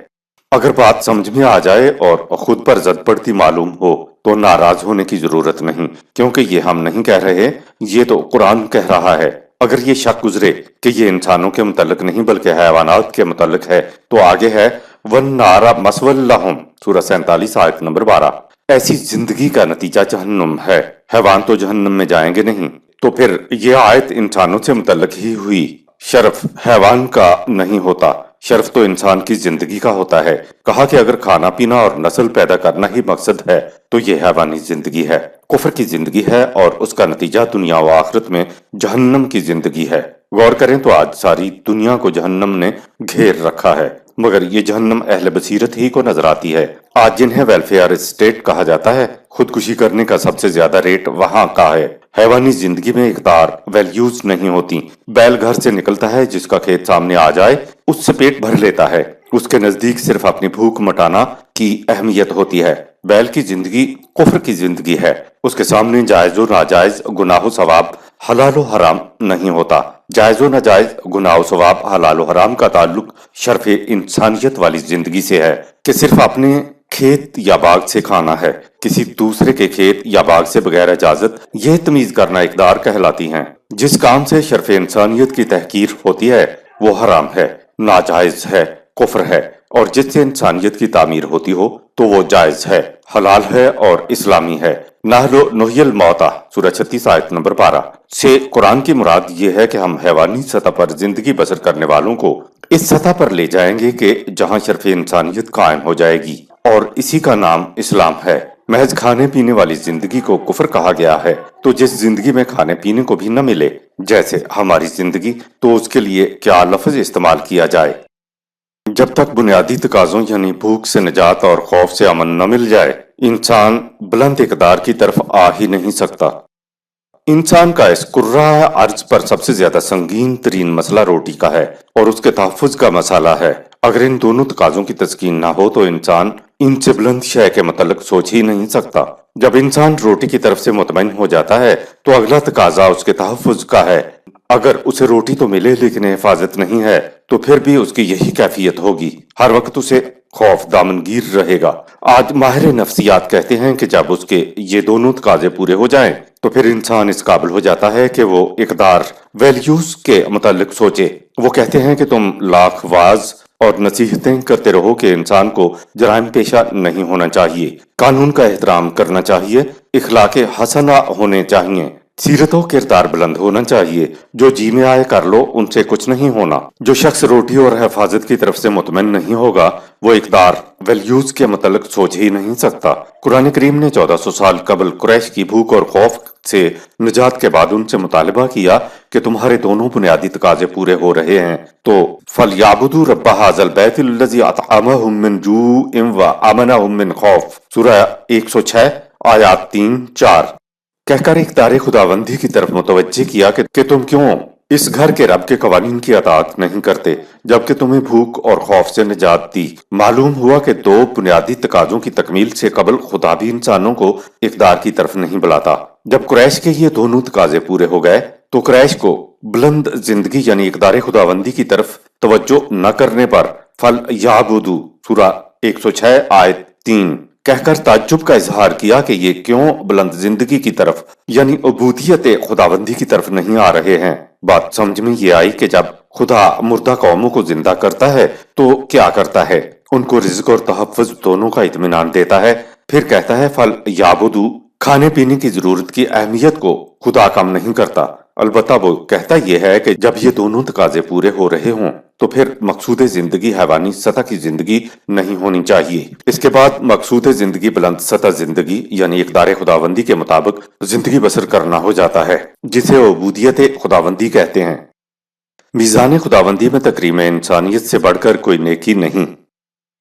اگر بات سمجھ میں آ جائے اور خود پر زد پڑتی معلوم ہو تو ناراض ہونے کی ضرورت نہیں، کیونکہ یہ ہم نہیں کہہ رہے، یہ تو قرآن کہہ رہا ہے۔ اگر یہ شک گزرے کہ یہ انسانوں کے متعلق نہیں بلکہ حیوانات کے متعلق ہے تو آگے ہے وَالنَّارَ مَثْوًى لَهُمْ سورہ 47 آیت نمبر 12۔ ایسی زندگی کا نتیجہ جہنم ہے، حیوان تو جہنم میں جائیں گے نہیں، تو پھر یہ آیت انسانوں سے متعلق ہی ہوئی۔ شرف حیوان کا نہیں ہوتا، شرف تو انسان کی زندگی کا ہوتا ہے۔ کہا کہ اگر کھانا پینا اور نسل پیدا کرنا ہی مقصد ہے تو یہ حیوانی زندگی ہے، کفر کی زندگی ہے، اور اس کا نتیجہ دنیا و آخرت میں جہنم کی زندگی ہے۔ غور کریں تو آج ساری دنیا کو جہنم نے گھیر رکھا ہے، مگر یہ جہنم اہل بصیرت ہی کو نظر آتی ہے۔ آج جنہیں ویلفیئر اسٹیٹ کہا جاتا ہے، خودکشی کرنے کا سب سے زیادہ ریٹ وہاں کا ہے۔ حیوانی زندگی میں اقدار ویلیوز نہیں ہوتی۔ بیل گھر سے نکلتا ہے، جس کا کھیت سامنے آ جائے اس سے پیٹ بھر لیتا ہے، اس کے نزدیک صرف اپنی بھوک مٹانا کی اہمیت ہوتی ہے۔ بیل کی زندگی کفر کی زندگی ہے، اس کے سامنے جائز و ناجائز، گناہ و ثواب، حلال و حرام نہیں ہوتا۔ جائز و ناجائز، گناہ و ثواب، حلال و حرام کا تعلق شرف انسانیت والی زندگی سے ہے کہ صرف اپنے کھیت یا باغ سے کھانا ہے، کسی دوسرے کے کھیت یا باغ سے بغیر اجازت، یہ تمیز کرنا اقدار کہلاتی ہیں۔ جس کام سے شرف انسانیت کی تحقیر ہوتی ہے وہ حرام ہے، ناجائز ہے، کفر ہے، اور جس سے انسانیت کی تعمیر ہوتی ہو تو وہ جائز ہے، حلال ہے اور اسلامی ہے۔ نحل و نحی الموتى سورہ 36 آیت نمبر 12 سے قرآن کی مراد یہ ہے کہ ہم حیوانی سطح پر زندگی بسر کرنے والوں کو اس سطح پر لے جائیں گے کہ جہاں شرف انسانیت قائم ہو جائے گی، اور اسی کا نام اسلام ہے۔ محض کھانے پینے والی زندگی کو کفر کہا گیا ہے، تو جس زندگی میں کھانے پینے کو بھی نہ ملے جیسے ہماری زندگی، تو اس کے لیے کیا لفظ استعمال کیا جائے؟ جب تک بنیادی تقاضوں یعنی بھوک سے نجات اور خوف سے امن نہ مل جائے، انسان بلند اقدار کی طرف آ ہی نہیں سکتا۔ انسان کا اس کرۂ ارض پر سب سے زیادہ سنگین ترین مسئلہ روٹی کا ہے اور اس کے تحفظ کا مسئلہ ہے۔ اگر ان دونوں تقاضوں کی تسکین نہ ہو تو انسان ان سے بلند شے کے متعلق سوچ ہی نہیں سکتا۔ جب انسان روٹی کی طرف سے مطمئن ہو جاتا ہے تو اگلا تقاضا اس کے تحفظ کا ہے۔ اگر اسے روٹی تو ملے لیکن حفاظت نہیں ہے تو پھر بھی اس کی یہی کیفیت ہوگی، ہر وقت اسے خوف دامنگیر رہے گا۔ آج ماہر نفسیات کہتے ہیں کہ جب اس کے یہ دونوں تقاضے پورے ہو جائیں تو پھر انسان اس قابل ہو جاتا ہے کہ وہ اقدار ویلیوز کے متعلق سوچے۔ وہ کہتے ہیں کہ تم لاکھ واز اور نصیحتیں کرتے رہو کہ انسان کو جرائم پیشہ نہیں ہونا چاہیے، قانون کا احترام کرنا چاہیے، اخلاق حسنہ ہونے چاہیے، سیرت و کردار بلند ہونا چاہیے، جو جی میں آئے کر لو، ان سے کچھ نہیں ہونا۔ جو شخص روٹی اور حفاظت کی طرف سے مطمئن نہیں ہوگا وہ اقدار ویلیوز کے متعلق سوچ ہی نہیں سکتا۔ قرآن کریم نے 1400 سال قبل قریش کی بھوک اور خوف سے نجات کے بعد ان سے مطالبہ کیا کہ تمہارے دونوں بنیادی تقاضے پورے ہو رہے ہیں تو فَلْيَعْبُدُوا رَبَّ هَٰذَا الْبَيْتِ الَّذِي أَطْعَمَهُم مِّن جُوعٍ وَآمَنَهُم مِّن خَوْفٍ سورہ 106 آیات 3-4 کہہ کر اقدار خداوندی کی طرف متوجہ کیا کہ تم کیوں اس گھر کے رب کے قوانین کی اطاعت نہیں کرتے جبکہ تمہیں بھوک اور خوف سے نجات دی۔ معلوم ہوا کہ دو بنیادی تقاضوں کی تکمیل سے قبل خدا بھی انسانوں کو اقدار کی طرف نہیں بلاتا۔ جب قریش کے یہ دونوں تقاضے پورے ہو گئے تو قریش کو بلند زندگی یعنی اقدار خداوندی کی طرف توجہ نہ کرنے پر فَلْيَعْبُدُوا سورہ 106 آیت 3 کہہ کر تعجب کا اظہار کیا کہ یہ کیوں بلند زندگی کی طرف یعنی عبودیت خداوندی کی طرف نہیں آ رہے ہیں۔ بات سمجھ میں یہ آئی کہ جب خدا مردہ قوموں کو زندہ کرتا ہے تو کیا کرتا ہے؟ ان کو رزق اور تحفظ دونوں کا اطمینان دیتا ہے، پھر کہتا ہے فَلْيَعْبُدُوا۔ کھانے پینے کی ضرورت کی اہمیت کو خدا کم نہیں کرتا، البتہ وہ کہتا یہ ہے کہ جب یہ دونوں تقاضے پورے ہو رہے ہوں تو پھر مقصود زندگی حیوانی سطح کی زندگی نہیں ہونی چاہیے۔ اس کے بعد مقصود زندگی بلند سطح زندگی یعنی اقدار خداوندی کے مطابق زندگی بسر کرنا ہو جاتا ہے، جسے عبودیت خداوندی کہتے ہیں۔ میزان خداوندی میں تکریم انسانیت سے بڑھ کر کوئی نیکی نہیں۔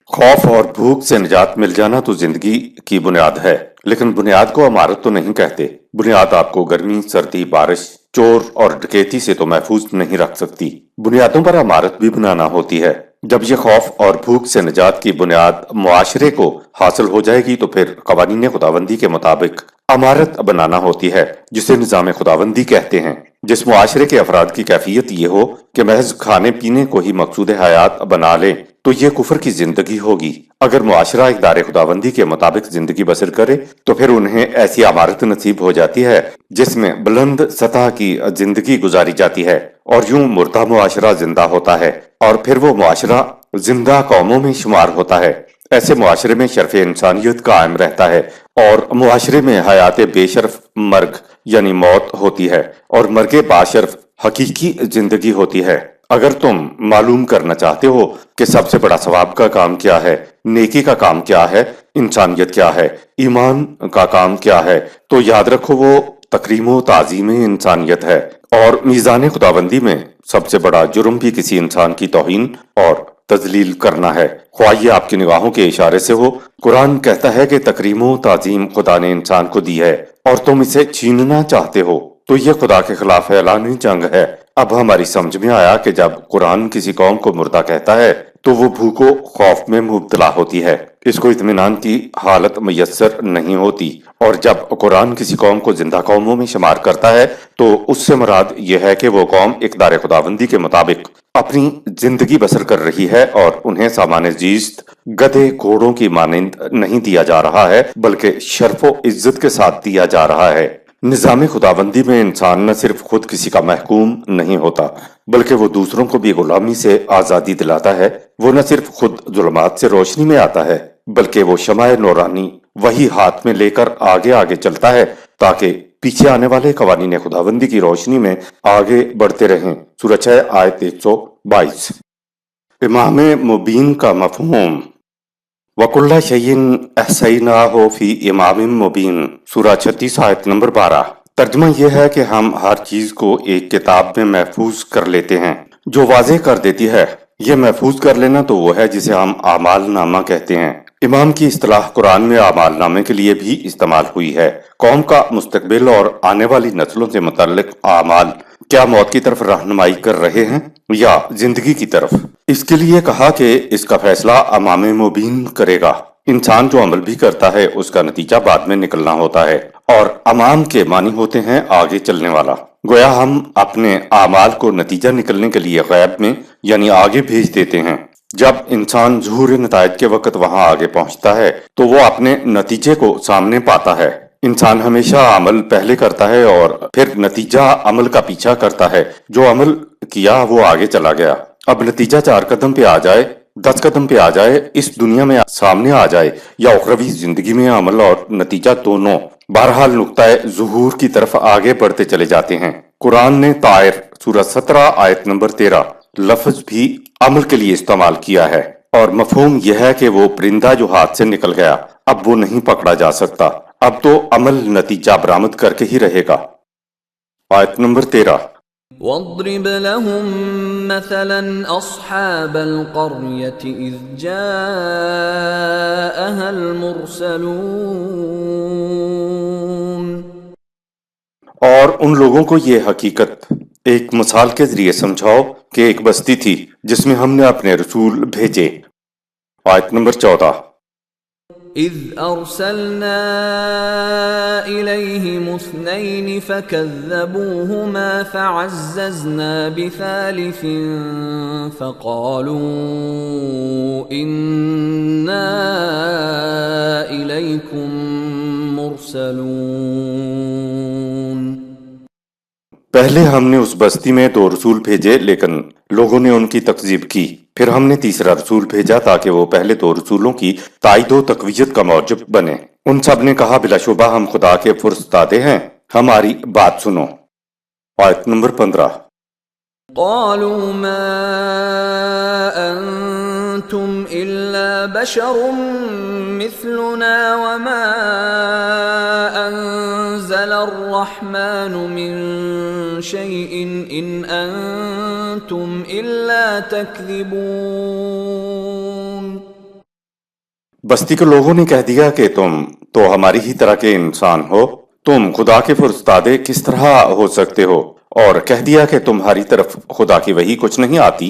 خوف اور بھوک سے نجات مل جانا تو زندگی کی بنیاد ہے، لیکن بنیاد کو عمارت تو نہیں کہتے۔ بنیاد آپ کو گرمی، سردی، بارش، چور اور ڈکیتی سے تو محفوظ نہیں رکھ سکتی۔ بنیادوں پر عمارت بھی بنانا ہوتی ہے۔ جب یہ خوف اور بھوک سے نجات کی بنیاد معاشرے کو حاصل ہو جائے گی تو پھر قوانین خداوندی کے مطابق امارت بنانا ہوتی ہے، جسے نظام خداوندی کہتے ہیں۔ جس معاشرے کے افراد کی کیفیت یہ ہو کہ محض کھانے پینے کو ہی مقصود حیات بنا لیں تو یہ کفر کی زندگی ہوگی۔ اگر معاشرہ اقدار خداوندی کے مطابق زندگی بسر کرے تو پھر انہیں ایسی امارت نصیب ہو جاتی ہے جس میں بلند سطح کی زندگی گزاری جاتی ہے، اور یوں مردہ معاشرہ زندہ ہوتا ہے اور پھر وہ معاشرہ زندہ قوموں میں شمار ہوتا ہے۔ ایسے معاشرے میں شرف انسانیت قائم رہتا ہے، اور معاشرے میں حیات بے شرف مرگ یعنی موت ہوتی ہے، اور مرگ باشرف حقیقی زندگی ہوتی ہے۔ اگر تم معلوم کرنا چاہتے ہو کہ سب سے بڑا ثواب کا کام کیا ہے، نیکی کا کام کیا ہے، انسانیت کیا ہے، ایمان کا کام کیا ہے، تو یاد رکھو وہ تکریم و تعظیم انسانیت ہے، اور میزان خداوندی میں سب سے بڑا جرم بھی کسی انسان کی توہین اور تذلیل کرنا ہے، خواہ یہ آپ کی نگاہوں کے اشارے سے ہو۔ قرآن کہتا ہے کہ تکریم و تعظیم خدا نے انسان کو دی ہے اور تم اسے چھیننا چاہتے ہو تو یہ خدا کے خلاف اعلان جنگ ہے۔ اب ہماری سمجھ میں آیا کہ جب قرآن کسی قوم کو مردہ کہتا ہے تو وہ بھوک و خوف میں مبتلا ہوتی ہے، اس کو اطمینان کی حالت میسر نہیں ہوتی، اور جب قرآن کسی قوم کو زندہ قوموں میں شمار کرتا ہے تو اس سے مراد یہ ہے کہ وہ قوم اقدار خداوندی کے مطابق اپنی زندگی بسر کر رہی ہے، اور انہیں سامان زیست گدھے گھوڑوں کی مانند نہیں دیا جا رہا ہے بلکہ شرف و عزت کے ساتھ دیا جا رہا ہے۔ نظام خداوندی میں انسان نہ صرف خود کسی کا محکوم نہیں ہوتا بلکہ وہ دوسروں کو بھی غلامی سے آزادی دلاتا ہے۔ وہ نہ صرف خود ظلمات سے روشنی میں آتا ہے بلکہ وہ شمع نورانی وہی ہاتھ میں لے کر آگے آگے چلتا ہے تاکہ پیچھے آنے والے قوانین خداوندی کی روشنی میں آگے بڑھتے رہیں۔ سورہ 6 آیت 122۔ امام مبین کا مفہوم۔ وَكُلَّ شَيْءٍ أَحْصَيْنَاهُ فِي إِمَامٍ مُبِينٍ سورہ 36 آیت نمبر 12۔ ترجمہ یہ ہے کہ ہم ہر چیز کو ایک کتاب میں محفوظ کر لیتے ہیں جو واضح کر دیتی ہے۔ یہ محفوظ کر لینا تو وہ ہے جسے ہم اعمال نامہ کہتے ہیں۔ امام کی اصطلاح قرآن میں اعمال نامے کے لیے بھی استعمال ہوئی ہے۔ قوم کا مستقبل اور آنے والی نسلوں سے متعلق اعمال کیا موت کی طرف رہنمائی کر رہے ہیں یا زندگی کی طرف؟ اس کے لیے کہا کہ اس کا فیصلہ امام مبین کرے گا۔ انسان جو عمل بھی کرتا ہے اس کا نتیجہ بعد میں نکلنا ہوتا ہے، اور امام کے معنی ہوتے ہیں آگے چلنے والا۔ گویا ہم اپنے اعمال کو نتیجہ نکلنے کے لیے غیب میں یعنی آگے بھیج دیتے ہیں۔ جب انسان ظہور نتائج کے وقت وہاں آگے پہنچتا ہے تو وہ اپنے نتیجے کو سامنے پاتا ہے۔ انسان ہمیشہ عمل پہلے کرتا ہے اور پھر نتیجہ عمل کا پیچھا کرتا ہے۔ جو عمل کیا وہ آگے چلا گیا، اب نتیجہ 4 قدم پہ آ جائے، 10 قدم پہ آ جائے، اس دنیا میں سامنے آ جائے یا اخروی زندگی میں عمل اور نتیجہ دونوں بہرحال نقطہ ظہور کی طرف آگے بڑھتے چلے جاتے ہیں۔ قرآن نے طائر سورہ 17 آیت نمبر 13 لفظ بھی عمل کے لیے استعمال کیا ہے، اور مفہوم یہ ہے کہ وہ پرندہ جو ہاتھ سے نکل گیا اب وہ نہیں پکڑا جا سکتا، اب تو عمل نتیجہ برآمد کر کے ہی رہے گا۔ آیت نمبر 13۔ واضرب لهم مثلا أصحاب القرية إذ جاءها المرسلون۔ اور ان لوگوں کو یہ حقیقت ایک مثال کے ذریعے سمجھاؤ کہ ایک بستی تھی جس میں ہم نے اپنے رسول بھیجے۔ آیت نمبر 14۔ إذ أرسلنا إليهم 2 فكذبوهما فعززنا بثالث فقالوا إنا إليكم مرسلون۔ پہلے ہم نے اس بستی میں 2 رسول بھیجے لیکن لوگوں نے ان کی تکذیب کی، پھر ہم نے تیسرا رسول بھیجا تاکہ وہ پہلے 2 رسولوں کی تائید و تقویت کا موجب بنے۔ ان سب نے کہا بلا شبہ ہم خدا کے فرستادے ہیں، ہماری بات سنو۔ آیت نمبر 15۔ قالوا ما أنتم إلا بشر مثلنا وما أنزل الرحمن من شيء إن أنتم إلا تكذبون۔ بستی کے لوگوں نے کہہ دیا کہ تم تو ہماری ہی طرح کے انسان ہو، تم خدا کے فرستادے کس طرح ہو سکتے ہو، اور کہہ دیا کہ تمہاری طرف خدا کی وحی کچھ نہیں آتی،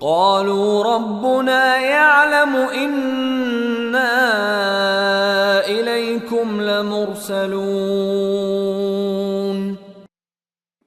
قالوا ربنا يعلم إنا إليكم لمرسلون۔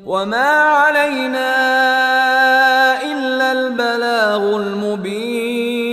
وما علينا إلا البلاغ المبين۔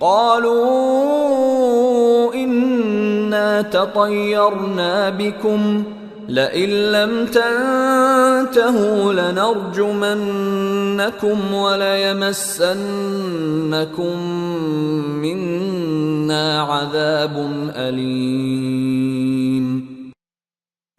قالوا إنا تطيرنا بكم لئن لم تنتهوا لنرجمنكم وليمسنكم منا عذاب أليم۔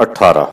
18।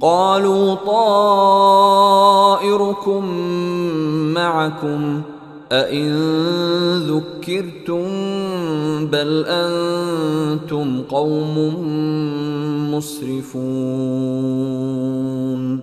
قالوا طائركم معكم أئن ذكرتم بل أنتم قوم مسرفون۔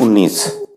19।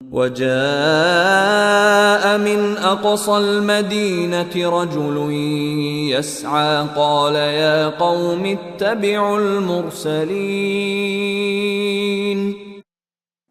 وجاء من أقصى المدينة رجل يسعى قال يا قوم اتبعوا المرسلين۔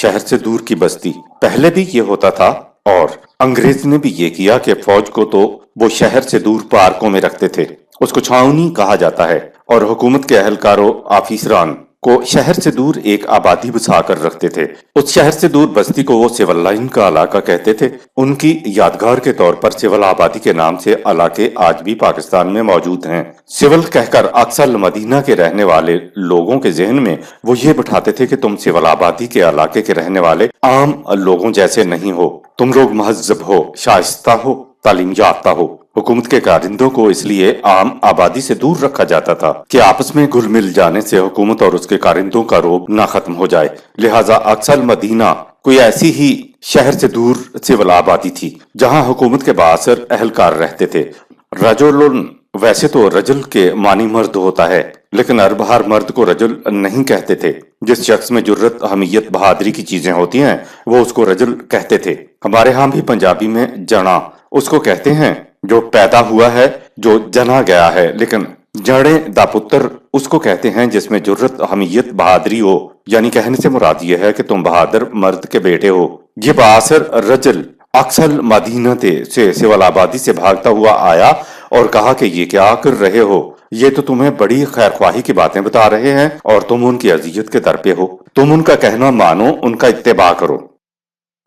شہر سے دور کی بستی۔ پہلے بھی یہ ہوتا تھا اور انگریز نے بھی یہ کیا کہ فوج کو تو وہ شہر سے دور پارکوں میں رکھتے تھے، اس کو چھاؤنی کہا جاتا ہے، اور حکومت کے اہلکاروں آفیسران کو شہر سے دور ایک آبادی بسا کر رکھتے تھے۔ اس شہر سے دور بستی کو وہ سول لائن کا علاقہ کہتے تھے۔ ان کی یادگار کے طور پر سول آبادی کے نام سے علاقے آج بھی پاکستان میں موجود ہیں۔ سول کہہ کر اکثر مدینہ کے رہنے والے لوگوں کے ذہن میں وہ یہ بٹھاتے تھے کہ تم سول آبادی کے علاقے کے رہنے والے عام لوگوں جیسے نہیں ہو، تم لوگ مہذب ہو، شائستہ ہو، تعلیم یافتہ ہو۔ حکومت کے کارندوں کو اس لیے عام آبادی سے دور رکھا جاتا تھا کہ آپس میں گھل مل جانے سے حکومت اور اس کے کارندوں کا رعب نہ ختم ہو جائے، لہٰذا اکثر مدینہ کوئی ایسی ہی شہر سے دور سول آبادی تھی جہاں حکومت کے بااثر اہلکار رہتے تھے۔ رجل ویسے تو رجل کے معنی مرد ہوتا ہے، لیکن عرب ہر مرد کو رجل نہیں کہتے تھے۔ جس شخص میں جرت، حمیت، بہادری کی چیزیں ہوتی ہیں وہ اس کو رجل کہتے تھے۔ ہمارے ہاں بھی پنجابی میں جنا اس کو کہتے ہیں جو پیدا ہوا ہے، جو جنا گیا ہے، لیکن جڑیں دا پتر اس کو کہتے ہیں جس میں جرت، حمیت، بہادری ہو، یعنی کہنے سے مراد یہ ہے کہ تم بہادر مرد کے بیٹے ہو۔ یہ بااثر رجل اکثر مدینہ سے سول آبادی سے بھاگتا ہوا آیا اور کہا کہ یہ کیا کر رہے ہو، یہ تو تمہیں بڑی خیر خواہی کی باتیں بتا رہے ہیں اور تم ان کی اذیت کے در پہ ہو، تم ان کا کہنا مانو، ان کا اتباع کرو۔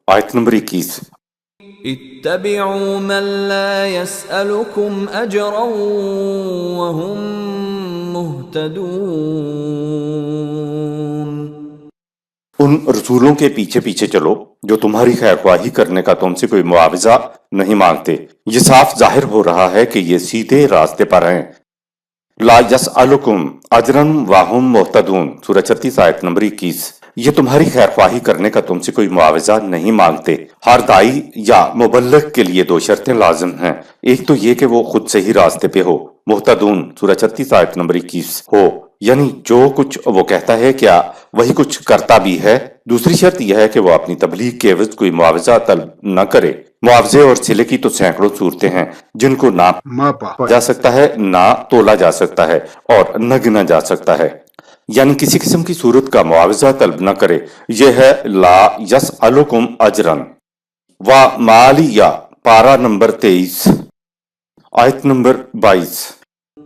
آیت نمبر 21۔ اتبعوا من لا يسألكم اجرا وهم مهتدون۔ ان رسولوں کے پیچھے پیچھے چلو جو تمہاری خیر خواہی کرنے کا تم سے کوئی معاوضہ نہیں مانگتے۔ یہ صاف ظاہر ہو رہا ہے کہ یہ سیدھے راستے پر ہیں۔ لا یسألکم اجرا وہم مہتدون، سورہ 36 آیت نمبر 21۔ یہ تمہاری خیر خواہی کرنے کا تم سے کوئی معاوضہ نہیں مانگتے۔ ہر دائی یا مبلغ کے لیے دو شرطیں لازم ہیں، ایک تو یہ کہ وہ خود صحیح راستے پہ ہو، محتدون سورہ 36 آیت نمبر 21 ہو، یعنی جو کچھ وہ کہتا ہے کیا وہی کچھ کرتا بھی ہے۔ دوسری شرط یہ ہے کہ وہ اپنی تبلیغ کے عوض کوئی معاوضہ طلب نہ کرے۔ معاوضے اور صلے کی تو سینکڑوں صورتیں ہیں جن کو نہ ماپا جا سکتا ہے، نہ تولا جا سکتا ہے اور نہ گنا جا سکتا ہے، یعنی کسی قسم کی صورت کا معاوضہ طلب نہ کرے۔ یہ ہے لا یسألکم اجرا۔ و مالیہ پارہ نمبر 23 آیت نمبر 22۔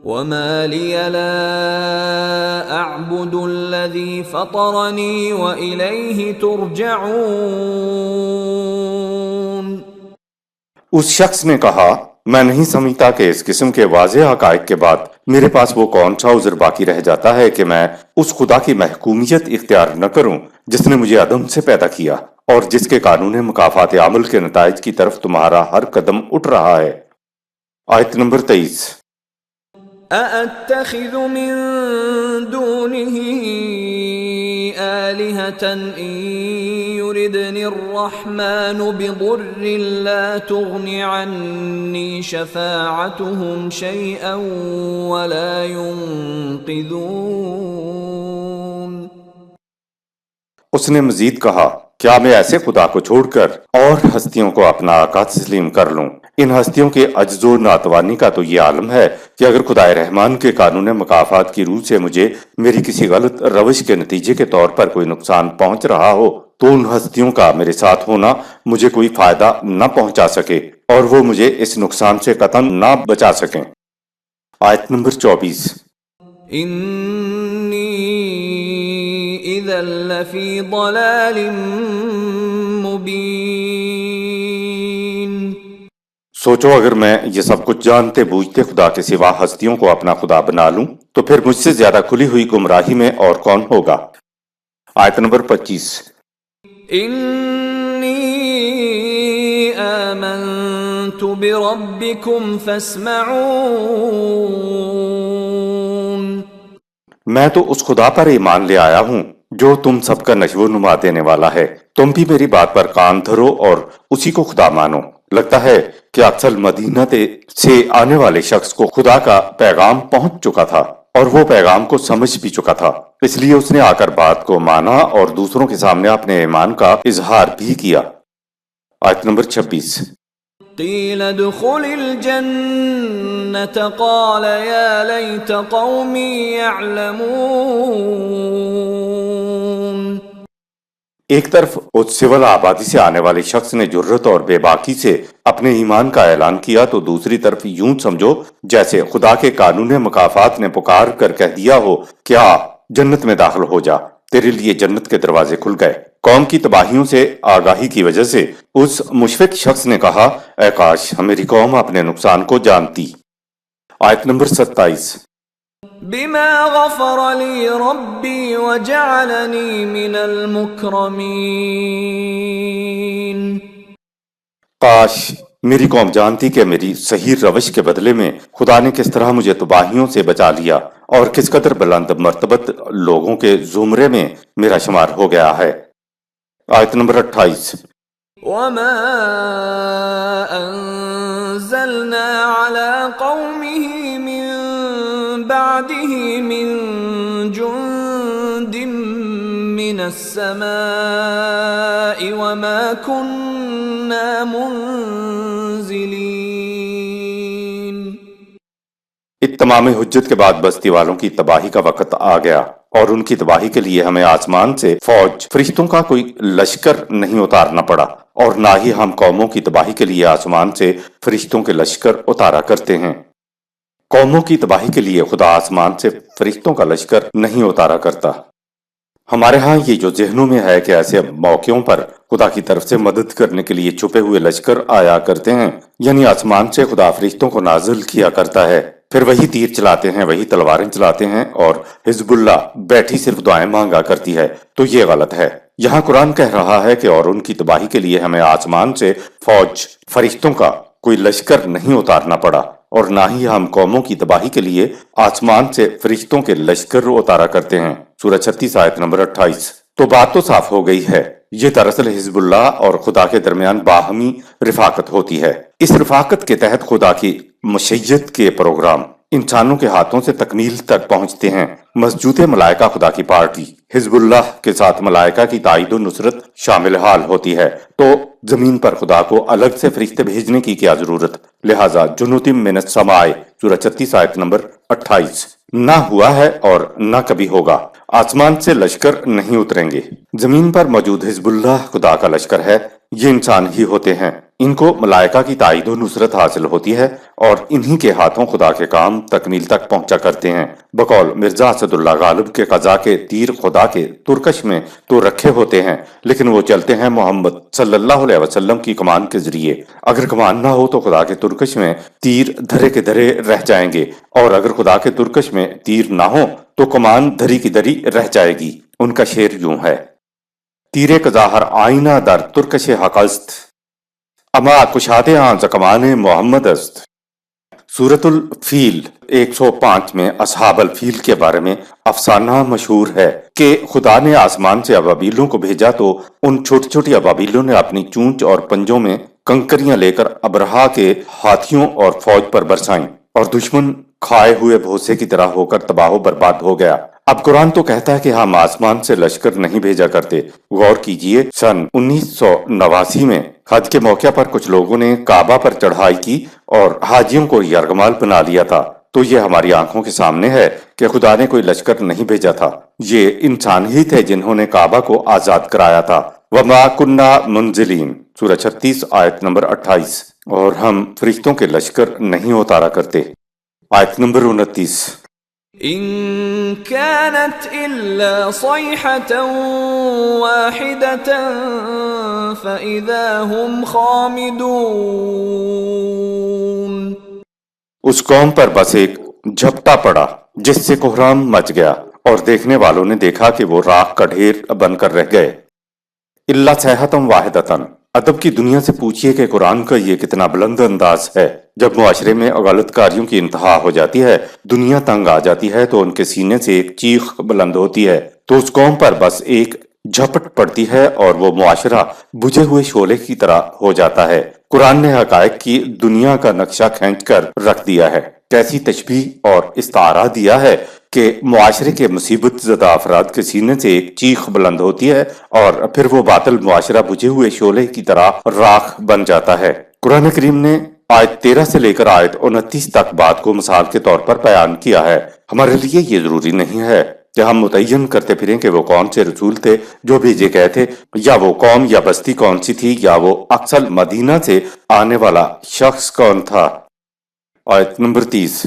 وما لي لا أعبد الذي فطرني وإليه ترجعون۔ اس شخص نے کہا میں نہیں سمجھتا کہ اس قسم کے واضح حقائق کے بعد میرے پاس وہ کون سا عذر باقی رہ جاتا ہے کہ میں اس خدا کی محکومیت اختیار نہ کروں جس نے مجھے عدم سے پیدا کیا اور جس کے قانون مکافات عمل کے نتائج کی طرف تمہارا ہر قدم اٹھ رہا ہے۔ آیت نمبر 23۔ أَأَتَّخِذُ مِن دُونِهِ آلِهَةً إِن يُرِدْنِ الرَّحْمَنُ بِضُرٍّ لَّا تُغْنِ عَنِّي شَفَاعَتُهُمْ شَيْئًا وَلَا يُنقِذُونَ۔ اس نے مزید کہا کیا میں ایسے خدا کو چھوڑ کر اور ہستیوں کو اپنا آقا تسلیم کر لوں؟ ان ہستیوں کے عجز و ناتوانی کا تو یہ عالم ہے کہ اگر خدائے رحمان کے قانون مکافات کی روح سے مجھے میری کسی غلط روش کے نتیجے کے طور پر کوئی نقصان پہنچ رہا ہو تو ان ہستیوں کا میرے ساتھ ہونا مجھے کوئی فائدہ نہ پہنچا سکے اور وہ مجھے اس نقصان سے قطعاً نہ بچا سکیں۔ آیت نمبر 24۔ إِذًا لَّفِي ضَلَالٍ مُّبِينٍ۔ سوچو اگر میں یہ سب کچھ جانتے بوجھتے خدا کے سوا ہستیوں کو اپنا خدا بنا لوں تو پھر مجھ سے زیادہ کھلی ہوئی گمراہی میں اور کون ہوگا۔ آیت نمبر 25۔ إِنِّي آمَنتُ بِرَبِّكُمْ فَاسْمَعُونِ۔ میں تو اس خدا پر ایمان لے آیا ہوں جو تم سب کا نشو و نما دینے والا ہے، تم بھی میری بات پر کان دھرو اور اسی کو خدا مانو۔ لگتا ہے کہ اکثر مدینہ سے آنے والے شخص کو خدا کا پیغام پہنچ چکا تھا اور وہ پیغام کو سمجھ بھی چکا تھا، اس لیے اس نے آ کر بات کو مانا اور دوسروں کے سامنے اپنے ایمان کا اظہار بھی کیا۔ آیت نمبر 26۔ قیل ادخل الجنة قال یا لیت قومی یعلمون۔ ایک طرف اس سول آبادی سے آنے والے شخص نے جرت اور بے باکی سے اپنے ایمان کا اعلان کیا تو دوسری طرف یوں سمجھو جیسے خدا کے قانون مکافات نے پکار کر کہہ دیا ہو کہ آ جنت میں داخل ہو جا، تیرے لیے جنت کے دروازے کھل گئے۔ قوم کی تباہیوں سے آگاہی کی وجہ سے اس مشفق شخص نے کہا اے کاش میری قوم اپنے نقصان کو جانتی۔ آیت نمبر 27۔ بما غفر لی ربی وجعلنی من المکرمین۔ کاش میری قوم جانتی کہ میری صحیح روش کے بدلے میں خدا نے کس طرح مجھے تباہیوں سے بچا لیا اور کس قدر بلند مرتبت لوگوں کے زمرے میں میرا شمار ہو گیا ہے۔ آیت نمبر 28۔ وما انزلنا على قومه من بعده من جند من السماء وما كنا منزلين۔ اتمام حجت کے بعد بستی والوں کی تباہی کا وقت آ گیا اور ان کی تباہی کے لیے ہمیں آسمان سے فوج فرشتوں کا کوئی لشکر نہیں اتارنا پڑا، اور نہ ہی ہم قوموں کی تباہی کے لیے آسمان سے فرشتوں کے لشکر اتارا کرتے ہیں۔ قوموں کی تباہی کے لیے خدا آسمان سے فرشتوں کا لشکر نہیں اتارا کرتا۔ ہمارے ہاں یہ جو ذہنوں میں ہے کہ ایسے موقعوں پر خدا کی طرف سے مدد کرنے کے لیے چھپے ہوئے لشکر آیا کرتے ہیں، یعنی آسمان سے خدا فرشتوں کو نازل کیا کرتا ہے، پھر وہی تیر چلاتے ہیں، وہی تلواریں چلاتے ہیں اور حزب اللہ بیٹھی صرف دعائیں مانگا کرتی ہے، تو یہ غلط ہے۔ یہاں قرآن کہہ رہا ہے کہ اور ان کی تباہی کے لیے ہمیں آسمان سے فوج فرشتوں کا کوئی لشکر نہیں اتارنا پڑا، اور نہ ہی ہم قوموں کی تباہی کے لیے آسمان سے فرشتوں کے لشکر اتارا کرتے ہیں۔ سورہ 36 آیت نمبر 28۔ تو بات تو صاف ہو گئی ہے، یہ دراصل حزب اللہ اور خدا کے درمیان باہمی رفاقت ہوتی ہے۔ اس رفاقت کے تحت خدا کی مشیت کے پروگرام انسانوں کے ہاتھوں سے تکمیل تک پہنچتے ہیں۔ مسجود ملائکہ خدا کی پارٹی حزب اللہ کے ساتھ ملائکہ کی تائید و نصرت شامل حال ہوتی ہے، تو زمین پر خدا کو الگ سے فرشتے بھیجنے کی کیا ضرورت؟ لہٰذا جنود من السماء سورہ 36 آیت نمبر 28۔ نہ ہوا ہے اور نہ کبھی ہوگا، آسمان سے لشکر نہیں اتریں گے۔ زمین پر موجود حزب اللہ خدا کا لشکر ہے، یہ انسان ہی ہوتے ہیں۔ ان کو ملائکہ کی تائید و نصرت حاصل ہوتی ہے اور انہی کے ہاتھوں خدا کے کام تکمیل تک پہنچا کرتے ہیں۔ بقول مرزا اسد اللہ غالب کے قضا کے تیر خدا کے ترکش میں تو رکھے ہوتے ہیں، لیکن وہ چلتے ہیں محمد صلی اللہ علیہ وسلم کی کمان کے ذریعے۔ اگر کمان نہ ہو تو خدا کے ترکش میں تیر دھرے کے دھرے رہ جائیں گے، اور اگر خدا کے ترکش میں تیر نہ ہو تو کمان دھری کی دھری رہ جائے گی۔ ان کا شعر یوں ہے: تیر قضا ہر آئینہ در ترکش حق است، اما کشاد آن ز کمان محمد است۔ سورۃ الفیل 105 میں اصحاب الفیل کے بارے میں افسانہ مشہور ہے کہ خدا نے آسمان سے ابابیلوں کو بھیجا تو ان چھوٹی چھوٹی ابابیلوں نے اپنی چونچ اور پنجوں میں کنکریاں لے کر ابرہا کے ہاتھیوں اور فوج پر برسائیں، اور دشمن کھائے ہوئے بھوسے کی طرح ہو کر تباہ و برباد ہو گیا۔ اب قرآن تو کہتا ہے کہ ہم آسمان سے لشکر نہیں بھیجا کرتے۔ غور کیجئے، سن 1989 میں حج کے موقع پر کچھ لوگوں نے کعبہ پر چڑھائی کی اور حاجیوں کو یرغمال بنا لیا تھا، تو یہ ہماری آنکھوں کے سامنے ہے کہ خدا نے کوئی لشکر نہیں بھیجا تھا، یہ انسان ہی تھے جنہوں نے کعبہ کو آزاد کرایا تھا۔ وَمَا كُنَّا مُنزِلِينَ سورہ 36 آیت نمبر 28۔ اور ہم فرشتوں کے لشکر نہیں اتارا کرتے۔ آیت نمبر 29۔ إن كانت إلا صيحة واحدة فإذا هم خامدون۔ اس قوم پر بس ایک جھپٹا پڑا جس سے کوہرام مچ گیا، اور دیکھنے والوں نے دیکھا کہ وہ راکھ کا ڈھیر بن کر رہ گئے۔ اللہ صیحۃ واحدۃ۔ ادب کی دنیا سے پوچھئے کہ قرآن کا یہ کتنا بلند انداز ہے۔ جب معاشرے میں غلط کاریوں کی انتہا ہو جاتی ہے، دنیا تنگ آ جاتی ہے، تو ان کے سینے سے ایک چیخ بلند ہوتی ہے، تو اس قوم پر بس ایک جھپٹ پڑتی ہے اور وہ معاشرہ بجھے ہوئے شعلے کی طرح ہو جاتا ہے۔ قرآن نے حقائق کی دنیا کا نقشہ کھینچ کر رکھ دیا ہے۔ کیسی تشبیہ اور استعارہ دیا ہے کہ معاشرے کے مصیبت زدہ افراد کے سینے سے ایک چیخ بلند ہوتی ہے اور پھر وہ باطل معاشرہ بجھے ہوئے شعلے کی طرح راکھ بن جاتا ہے۔ قرآن کریم نے آیت 13 سے لے کر آیت 29 تک بات کو مثال کے طور پر بیان کیا ہے۔ ہمارے لیے یہ ضروری نہیں ہے کہ ہم متعین کرتے پھریں کہ وہ کون سے رسول تھے جو بھیجے گئے تھے، یا وہ قوم یا بستی کون سی تھی، یا وہ اصل مدینہ سے آنے والا شخص کون تھا۔ آیت نمبر 30۔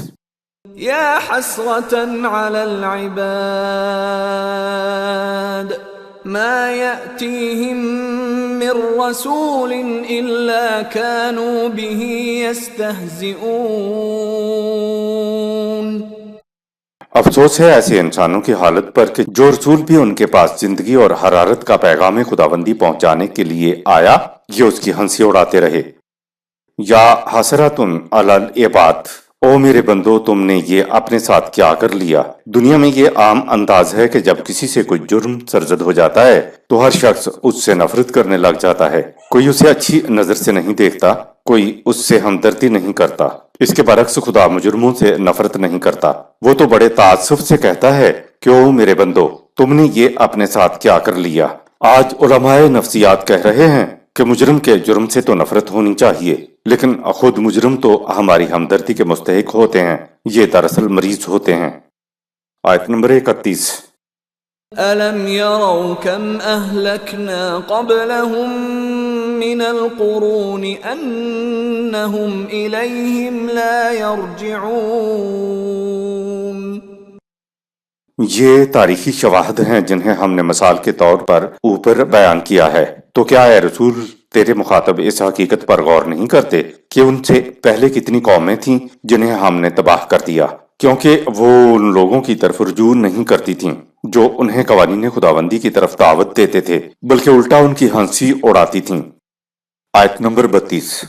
يا حسرة على العباد ما يأتيهم من رسول إلا كانوا به يستهزئون۔ افسوس ہے ایسے انسانوں کی حالت پر کہ جو رسول بھی ان کے پاس زندگی اور حرارت کا پیغام خداوندی پہنچانے کے لیے آیا، یہ اس کی ہنسی اڑاتے رہے۔ یا حسرتن علی العباد، او میرے بندو تم نے یہ اپنے ساتھ کیا کر لیا۔ دنیا میں یہ عام انداز ہے کہ جب کسی سے کوئی جرم سرزد ہو جاتا ہے تو ہر شخص اس سے نفرت کرنے لگ جاتا ہے، کوئی اسے اچھی نظر سے نہیں دیکھتا، کوئی اس سے ہمدردی نہیں کرتا۔ اس کے برعکس خدا مجرموں سے نفرت نہیں کرتا، وہ تو بڑے تعصب سے کہتا ہے کہ او میرے بندو تم نے یہ اپنے ساتھ کیا کر لیا۔ آج علماء نفسیات کہہ رہے ہیں کہ مجرم کے جرم سے تو نفرت ہونی چاہیے، لیکن خود مجرم تو ہماری ہمدردی کے مستحق ہوتے ہیں، یہ دراصل مریض ہوتے ہیں۔ آیت نمبر 31۔ أَلَمْ يَرَوْا كَمْ أَهْلَكْنَا قَبْلَهُمْ مِنَ الْقُرُونِ أَنَّهُمْ إِلَيْهِمْ لَا يَرْجِعُونَ۔ یہ تاریخی شواہد ہیں جنہیں ہم نے مثال کے طور پر اوپر بیان کیا ہے، تو کیا اے رسول تیرے مخاطب اس حقیقت پر غور نہیں کرتے کہ ان سے پہلے کتنی قومیں تھیں جنہیں ہم نے تباہ کر دیا، کیونکہ وہ ان لوگوں کی طرف رجوع نہیں کرتی تھیں جو انہیں قوانین خداوندی کی طرف دعوت دیتے تھے، بلکہ الٹا ان کی ہنسی اڑاتی تھیں۔ آیت نمبر 32۔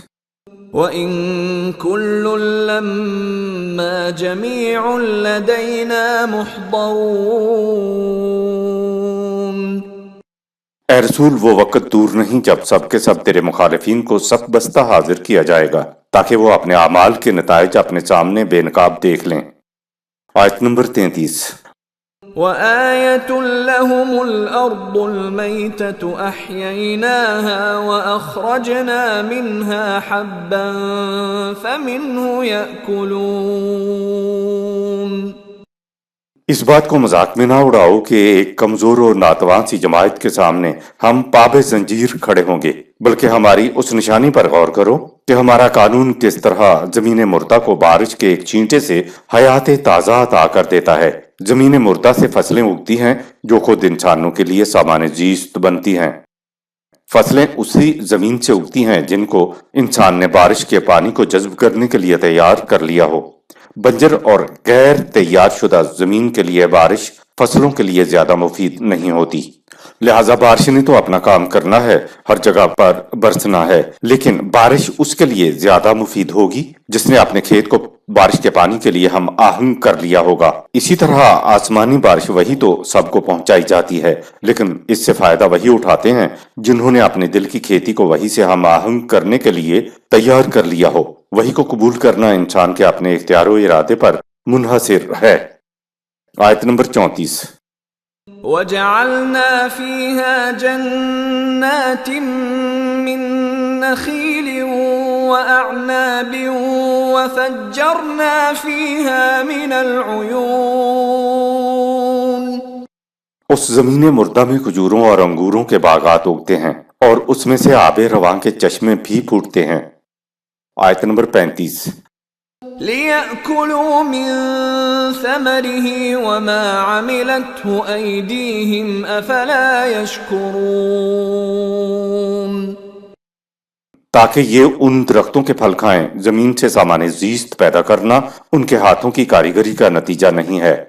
وَإِن كُلٌّ لَّمَّا جَمِيعٌ لَّدَيْنَا مُحْضَرُونَ۔ اے رسول وہ وقت دور نہیں جب سب کے سب تیرے مخالفین کو صف بستہ حاضر کیا جائے گا تاکہ وہ اپنے اعمال کے نتائج اپنے سامنے بے نقاب دیکھ لیں۔ آیت نمبر 33۔ وَآيَةٌ لَّهُمُ الْأَرْضُ الْمَيْتَةُ أَحْيَيْنَاهَا وَأَخْرَجْنَا مِنْهَا حَبًّا فَمِنْهُ يَأْكُلُونَ۔ اس بات کو مذاق میں نہ اڑاؤ کہ ایک کمزور اور ناتوان سی جماعت کے سامنے ہم پابے زنجیر کھڑے ہوں گے، بلکہ ہماری اس نشانی پر غور کرو کہ ہمارا قانون کس طرح زمین مردہ کو بارش کے ایک چینٹے سے حیات تازہ عطا کر دیتا ہے۔ زمین مردہ سے فصلیں اگتی ہیں جو خود انسانوں کے لیے سامان زیست بنتی ہیں۔ فصلیں اسی زمین سے اگتی ہیں جن کو انسان نے بارش کے پانی کو جذب کرنے کے لیے تیار کر لیا ہو۔ بنجر اور غیر تیار شدہ زمین کے لیے بارش فصلوں کے لیے زیادہ مفید نہیں ہوتی، لہٰذا بارش نے تو اپنا کام کرنا ہے، ہر جگہ پر برسنا ہے، لیکن بارش اس کے لیے زیادہ مفید ہوگی جس نے اپنے کھیت کو بارش کے پانی کے لیے ہم آہنگ کر لیا ہوگا۔ اسی طرح آسمانی بارش وہی تو سب کو پہنچائی جاتی ہے، لیکن اس سے فائدہ وہی اٹھاتے ہیں جنہوں نے اپنے دل کی کھیتی کو وہی سے ہم آہنگ کرنے کے لیے تیار کر لیا ہو۔ وہی کو قبول کرنا انسان کے اپنے اختیار و ارادے پر منحصر ہے۔ آیت نمبر 34۔ وَجَعَلْنَا فِيهَا جَنَّاتٍ مِّن نَّخِيلٍ وَأَعْنَابٍ وَفَجَّرْنَا فِيهَا مِنَ الْعُيُونِ۔ اس زمین مردہ میں کھجوروں اور انگوروں کے باغات اگتے ہیں اور اس میں سے آب رواں کے چشمے بھی پھوٹتے ہیں۔ آیت نمبر 35۔ لِيَأْكُلُوا مِن ثَمَرِهِ وَمَا عَمِلَتْهُ أَيْدِيهِمْ أَفَلَا يَشْكُرُونَ۔ تاکہ یہ ان درختوں کے پھل کھائیں، زمین سے سامان زیست پیدا کرنا ان کے ہاتھوں کی کاریگری کا نتیجہ نہیں ہے،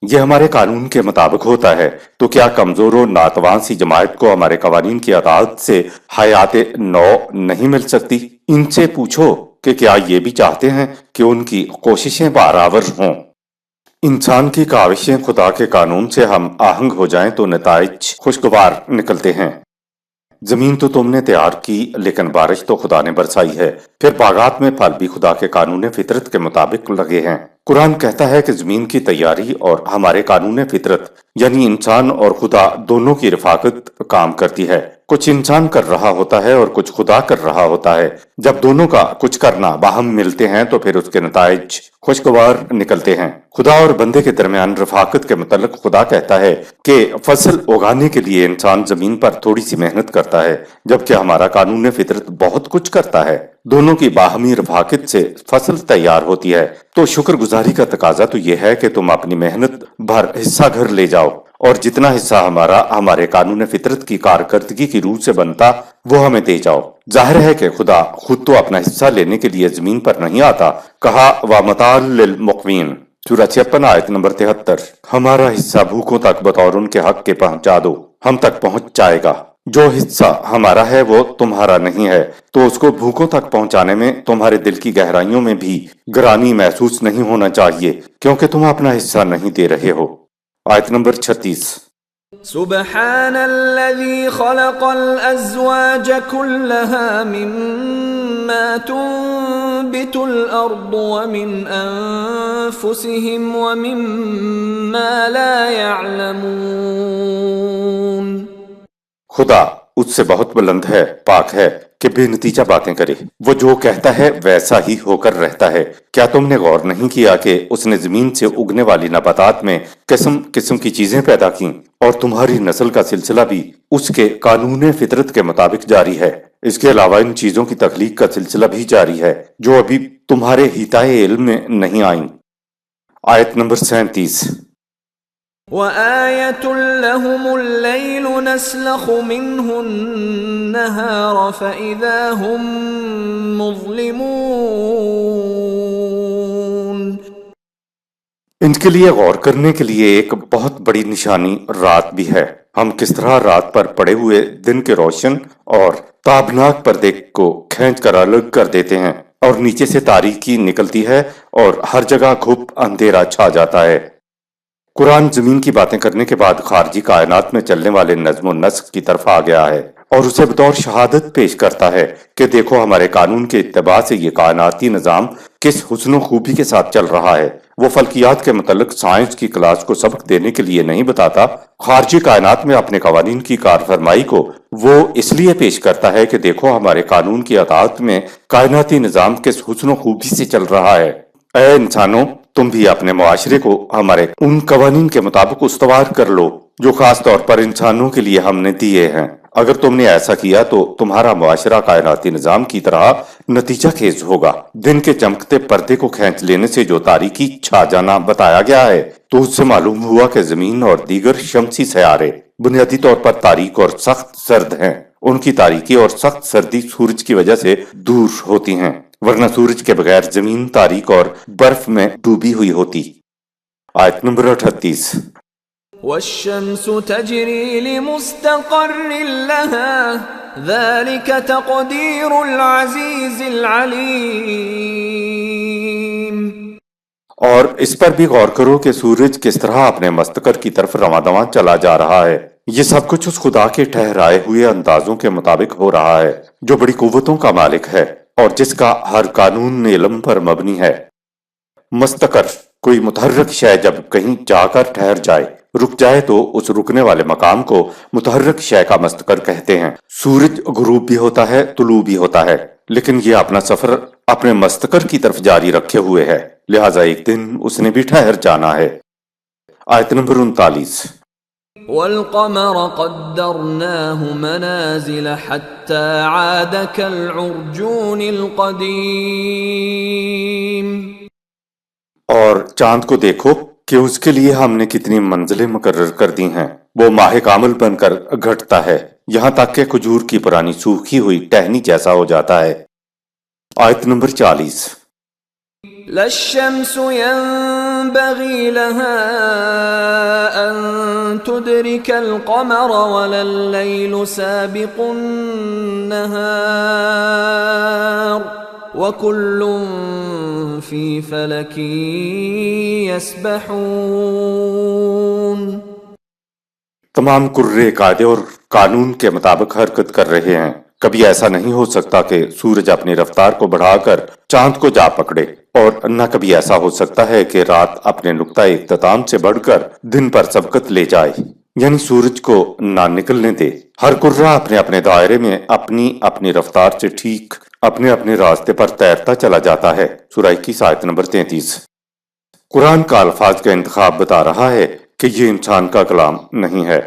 یہ ہمارے قانون کے مطابق ہوتا ہے۔ تو کیا کمزور و ناتوان سی جماعت کو ہمارے قوانین کی اطاعت سے حیات نو نہیں مل سکتی؟ ان سے پوچھو کہ کیا یہ بھی چاہتے ہیں کہ ان کی کوششیں بارآور ہوں؟ انسان کی کاوشیں خدا کے قانون سے ہم آہنگ ہو جائیں تو نتائج خوشگوار نکلتے ہیں۔ زمین تو تم نے تیار کی لیکن بارش تو خدا نے برسائی ہے، پھر باغات میں پھل بھی خدا کے قانون فطرت کے مطابق لگے ہیں۔ قرآن کہتا ہے کہ زمین کی تیاری اور ہمارے قانون فطرت یعنی انسان اور خدا دونوں کی رفاقت کام کرتی ہے۔ کچھ انسان کر رہا ہوتا ہے اور کچھ خدا کر رہا ہوتا ہے۔ جب دونوں کا کچھ کرنا باہم ملتے ہیں تو پھر اس کے نتائج خوشگوار نکلتے ہیں۔ خدا اور بندے کے درمیان رفاقت کے متعلق خدا کہتا ہے کہ فصل اگانے کے لیے انسان زمین پر تھوڑی سی محنت کرتا ہے، جبکہ ہمارا قانون فطرت بہت کچھ کرتا ہے۔ دونوں کی باہمی رفاقت سے فصل تیار ہوتی ہے۔ تو شکر گزاری کا تقاضا تو یہ ہے کہ تم اپنی محنت بھر حصہ گھر لے جاؤ، اور جتنا حصہ ہمارے قانون فطرت کی کارکردگی کی روح سے بنتا وہ ہمیں دے جاؤ۔ ظاہر ہے کہ خدا خود تو اپنا حصہ لینے کے لیے زمین پر نہیں آتا۔ کہا وَمَتَاعًا لِلْمُقْوِينَ، سورہ 56 آیت نمبر 73۔ ہمارا حصہ بھوکوں تک بطور ان کے حق کے پہنچا دو، ہم تک پہنچ جائے گا۔ جو حصہ ہمارا ہے وہ تمہارا نہیں ہے، تو اس کو بھوکوں تک پہنچانے میں تمہارے دل کی گہرائیوں میں بھی گرانی محسوس نہیں ہونا چاہیے، کیونکہ تم اپنا حصہ نہیں دے رہے ہو۔ آیت نمبر 36۔ سبحان الذي خلق الأزواج كلها مما تنبت الأرض ومن أنفسهم ومما لا يعلمون۔ خدا اس سے بہت بلند ہے، پاک ہے کہ بے نتیجہ باتیں کرے۔ وہ جو کہتا ہے ویسا ہی ہو کر رہتا ہے۔ کیا تم نے غور نہیں کیا کہ اس نے زمین سے اگنے والی نباتات میں قسم قسم کی چیزیں پیدا کیں، اور تمہاری نسل کا سلسلہ بھی اس کے قانون فطرت کے مطابق جاری ہے۔ اس کے علاوہ ان چیزوں کی تخلیق کا سلسلہ بھی جاری ہے جو ابھی تمہارے حیطۂ علم میں نہیں آئیں۔ آیت نمبر 37۔ وَآيَةٌ لَهُمُ اللَّيْلُ نَسْلَخُ مِنْهُ النَّهَارَ فَإِذَا هُمْ مُظْلِمُونَ۔ ان کے لیے غور کرنے کے لیے ایک بہت بڑی نشانی رات بھی ہے۔ ہم کس طرح رات پر پڑے ہوئے دن کے روشن اور تابناک پردے کو کھینچ کر الگ کر دیتے ہیں، اور نیچے سے تاریکی نکلتی ہے اور ہر جگہ گھپ اندھیرا چھا جاتا ہے۔ قرآن زمین کی باتیں کرنے کے بعد خارجی کائنات میں چلنے والے نظم و نسق کی طرف آ گیا ہے، اور اسے بطور شہادت پیش کرتا ہے کہ دیکھو ہمارے قانون کے اتباع سے یہ کائناتی نظام کس حسن و خوبی کے ساتھ چل رہا ہے۔ وہ فلکیات کے متعلق سائنس کی کلاس کو سبق دینے کے لیے نہیں بتاتا، خارجی کائنات میں اپنے قوانین کی کارفرمائی کو وہ اس لیے پیش کرتا ہے کہ دیکھو ہمارے قانون کی اطاعت میں کائناتی نظام کس حسن و خوبی سے چل رہا ہے۔ اے انسانوں، تم بھی اپنے معاشرے کو ہمارے ان قوانین کے مطابق استوار کر لو جو خاص طور پر انسانوں کے لیے ہم نے دیے ہیں۔ اگر تم نے ایسا کیا تو تمہارا معاشرہ کائناتی نظام کی طرح نتیجہ خیز ہوگا۔ دن کے چمکتے پردے کو کھینچ لینے سے جو تاریکی چھا جانا بتایا گیا ہے، تو اس سے معلوم ہوا کہ زمین اور دیگر شمسی سیارے بنیادی طور پر تاریک اور سخت سرد ہیں۔ ان کی تاریکی اور سخت سردی سورج کی وجہ سے دور ہوتی ہیں، ورنہ سورج کے بغیر زمین تاریک اور برف میں ڈوبی ہوئی ہوتی۔ آیت نمبر 38۔ وَالشَّمْسُ تَجْرِي لِمُسْتَقَرٍّ لَهَا ذَلِكَ تَقْدِيرُ الْعَزِيزِ الْعَلِيمِ۔ اور اس پر بھی غور کرو کہ سورج کس طرح اپنے مستقر کی طرف رواں دواں چلا جا رہا ہے۔ یہ سب کچھ اس خدا کے ٹھہرائے ہوئے اندازوں کے مطابق ہو رہا ہے جو بڑی قوتوں کا مالک ہے اور جس کا ہر قانون علم پر مبنی ہے۔ مستقر کوئی متحرک شے جب کہیں جا کر ٹھہر جائے، رک جائے، تو اس رکنے والے مقام کو متحرک شے کا مستقر کہتے ہیں۔ سورج غروب بھی ہوتا ہے، طلوع بھی ہوتا ہے، لیکن یہ اپنا سفر اپنے مستقر کی طرف جاری رکھے ہوئے ہے، لہٰذا ایک دن اس نے بھی ٹھہر جانا ہے۔ آیت نمبر 39۔ وَالْقَمَرَ قَدَّرْنَاهُ مَنَازِلَ حَتَّى عَادَ كَالْعُرْجُونِ الْقَدِيمِ۔ اور چاند کو دیکھو کہ اس کے لیے ہم نے کتنی منزلیں مقرر کر دی ہیں، وہ ماہ کامل بن کر گھٹتا ہے، یہاں تک کہ کھجور کی پرانی سوکھی ہوئی ٹہنی جیسا ہو جاتا ہے۔ آیت نمبر 40۔ لا الشمس ينبغي لها أن تدرك القمر ولا الليل سابق النهار وكل في فلك يسبحون۔ تمام کرے قاعدے اور قانون کے مطابق حرکت کر رہے ہیں۔ کبھی ایسا نہیں ہو سکتا کہ سورج اپنی رفتار کو بڑھا کر چاند کو جا پکڑے، اور نہ کبھی ایسا ہو سکتا ہے کہ رات اپنے نقطہ اختتام سے بڑھ کر دن پر سبقت لے جائے، یعنی سورج کو نہ نکلنے دے۔ ہر کرہ اپنے اپنے دائرے میں اپنی اپنی رفتار سے ٹھیک اپنے اپنے راستے پر تیرتا چلا جاتا ہے۔ سورہ 21 آیت نمبر 33۔ قرآن کا الفاظ کا انتخاب بتا رہا ہے کہ یہ انسان کا کلام نہیں ہے۔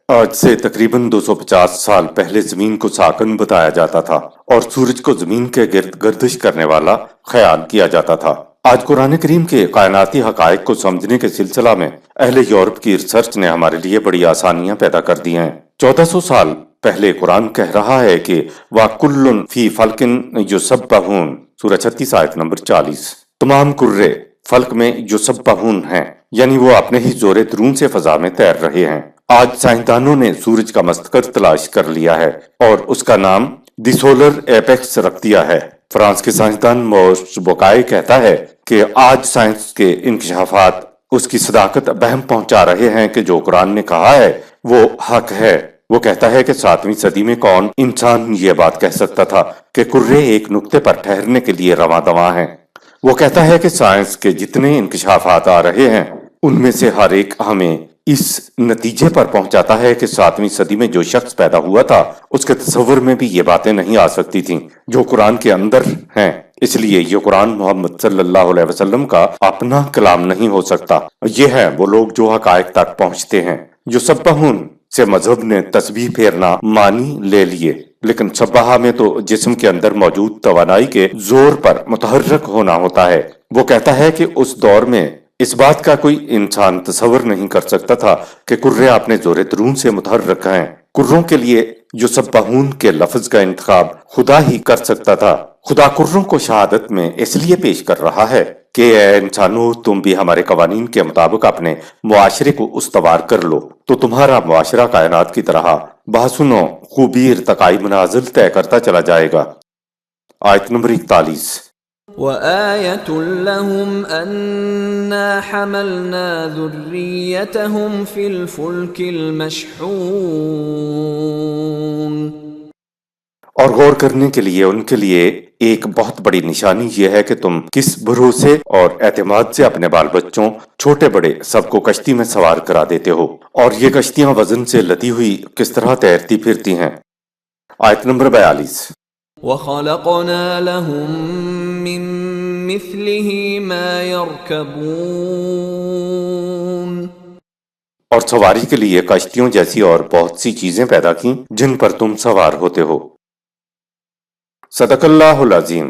آج سے تقریباً 250 سال پہلے زمین کو ساکن بتایا جاتا تھا اور سورج کو زمین کے گرد گردش کرنے والا خیال کیا جاتا تھا۔ آج قرآن کریم کے کائناتی حقائق کو سمجھنے کے سلسلہ میں اہل یورپ کی ریسرچ نے ہمارے لیے بڑی آسانیاں پیدا کر دی ہیں۔ 1400 سال پہلے قرآن کہہ رہا ہے کہ وَكُلٌّ فِي فَلْكٍ يُسَبَّحُونَ، سورہ 36 آیت نمبر 40۔ تمام کرے فلک میں یسبحون ہیں، یعنی وہ اپنے ہی زور درون سے فضا میں تیر رہے ہیں۔ آج سائنسدانوں نے سورج کا مستقر تلاش کر لیا ہے اور اس کا نام دی سولر ایپیکس رکھ دیا ہے۔ فرانس کے سائنسدان موش بوکائے کہتا ہے کہ آج سائنس کے انکشافات اس کی صداقت بہم پہنچا رہے ہیں کہ جو قرآن نے کہا ہے وہ حق ہے۔ وہ کہتا ہے کہ 7ویں صدی میں کون انسان یہ بات کہہ سکتا تھا کہ کرے ایک نقطے پر ٹھہرنے کے لیے رواں دواں ہیں۔ وہ کہتا ہے کہ سائنس کے جتنے انکشافات آ رہے ہیں ان میں سے ہر ایک ہمیں اس نتیجے پر پہنچاتا ہے کہ 7ویں صدی میں جو شخص پیدا ہوا تھا اس کے تصور میں بھی یہ باتیں نہیں آ سکتی تھیں جو قرآن کے اندر ہیں۔ اس لیے یہ قرآن محمد صلی اللہ علیہ وسلم کا اپنا کلام نہیں ہو سکتا۔ یہ ہے وہ لوگ جو حقائق تک پہنچتے ہیں۔ یسبحون سے مذہب نے تسبیح پھیرنا معنی لے لیے، لیکن سبحہ میں تو جسم کے اندر موجود توانائی کے زور پر متحرک ہونا ہوتا ہے۔ وہ کہتا ہے کہ اس دور میں اس بات کا کوئی انسان تصور نہیں کر سکتا تھا کہ کرے اپنے زور درون سے متحرک ہیں۔ کروں کے لیے یسبحون کے لفظ کا انتخاب خدا ہی کر سکتا تھا۔ خدا کروں کو شہادت میں اس لیے پیش کر رہا ہے کہ اے انسانو، تم بھی ہمارے قوانین کے مطابق اپنے معاشرے کو استوار کر لو تو تمہارا معاشرہ کائنات کی طرح بحسن و خوبی ارتقائی منازل طے کرتا چلا جائے گا۔ آیت نمبر 41۔ وَآيَةٌ لَّهُمْ أَنَّا حَمَلْنَا ذُرِّيَّتَهُمْ فِي الْفُلْكِ الْمَشْحُونِ۔ اور غور کرنے کے لیے ان کے لیے ایک بہت بڑی نشانی یہ ہے کہ تم کس بھروسے اور اعتماد سے اپنے بال بچوں چھوٹے بڑے سب کو کشتی میں سوار کرا دیتے ہو، اور یہ کشتیاں وزن سے لدی ہوئی کس طرح تیرتی پھرتی ہیں۔ آیت نمبر 42۔ وَخَلَقْنَا لَهُم مِّن مِّثْلِهِ مَا يَرْكَبُونَ۔ اور سواری کے لیے کشتیوں جیسی اور بہت سی چیزیں پیدا کی جن پر تم سوار ہوتے ہو۔ صدق اللہ العظیم۔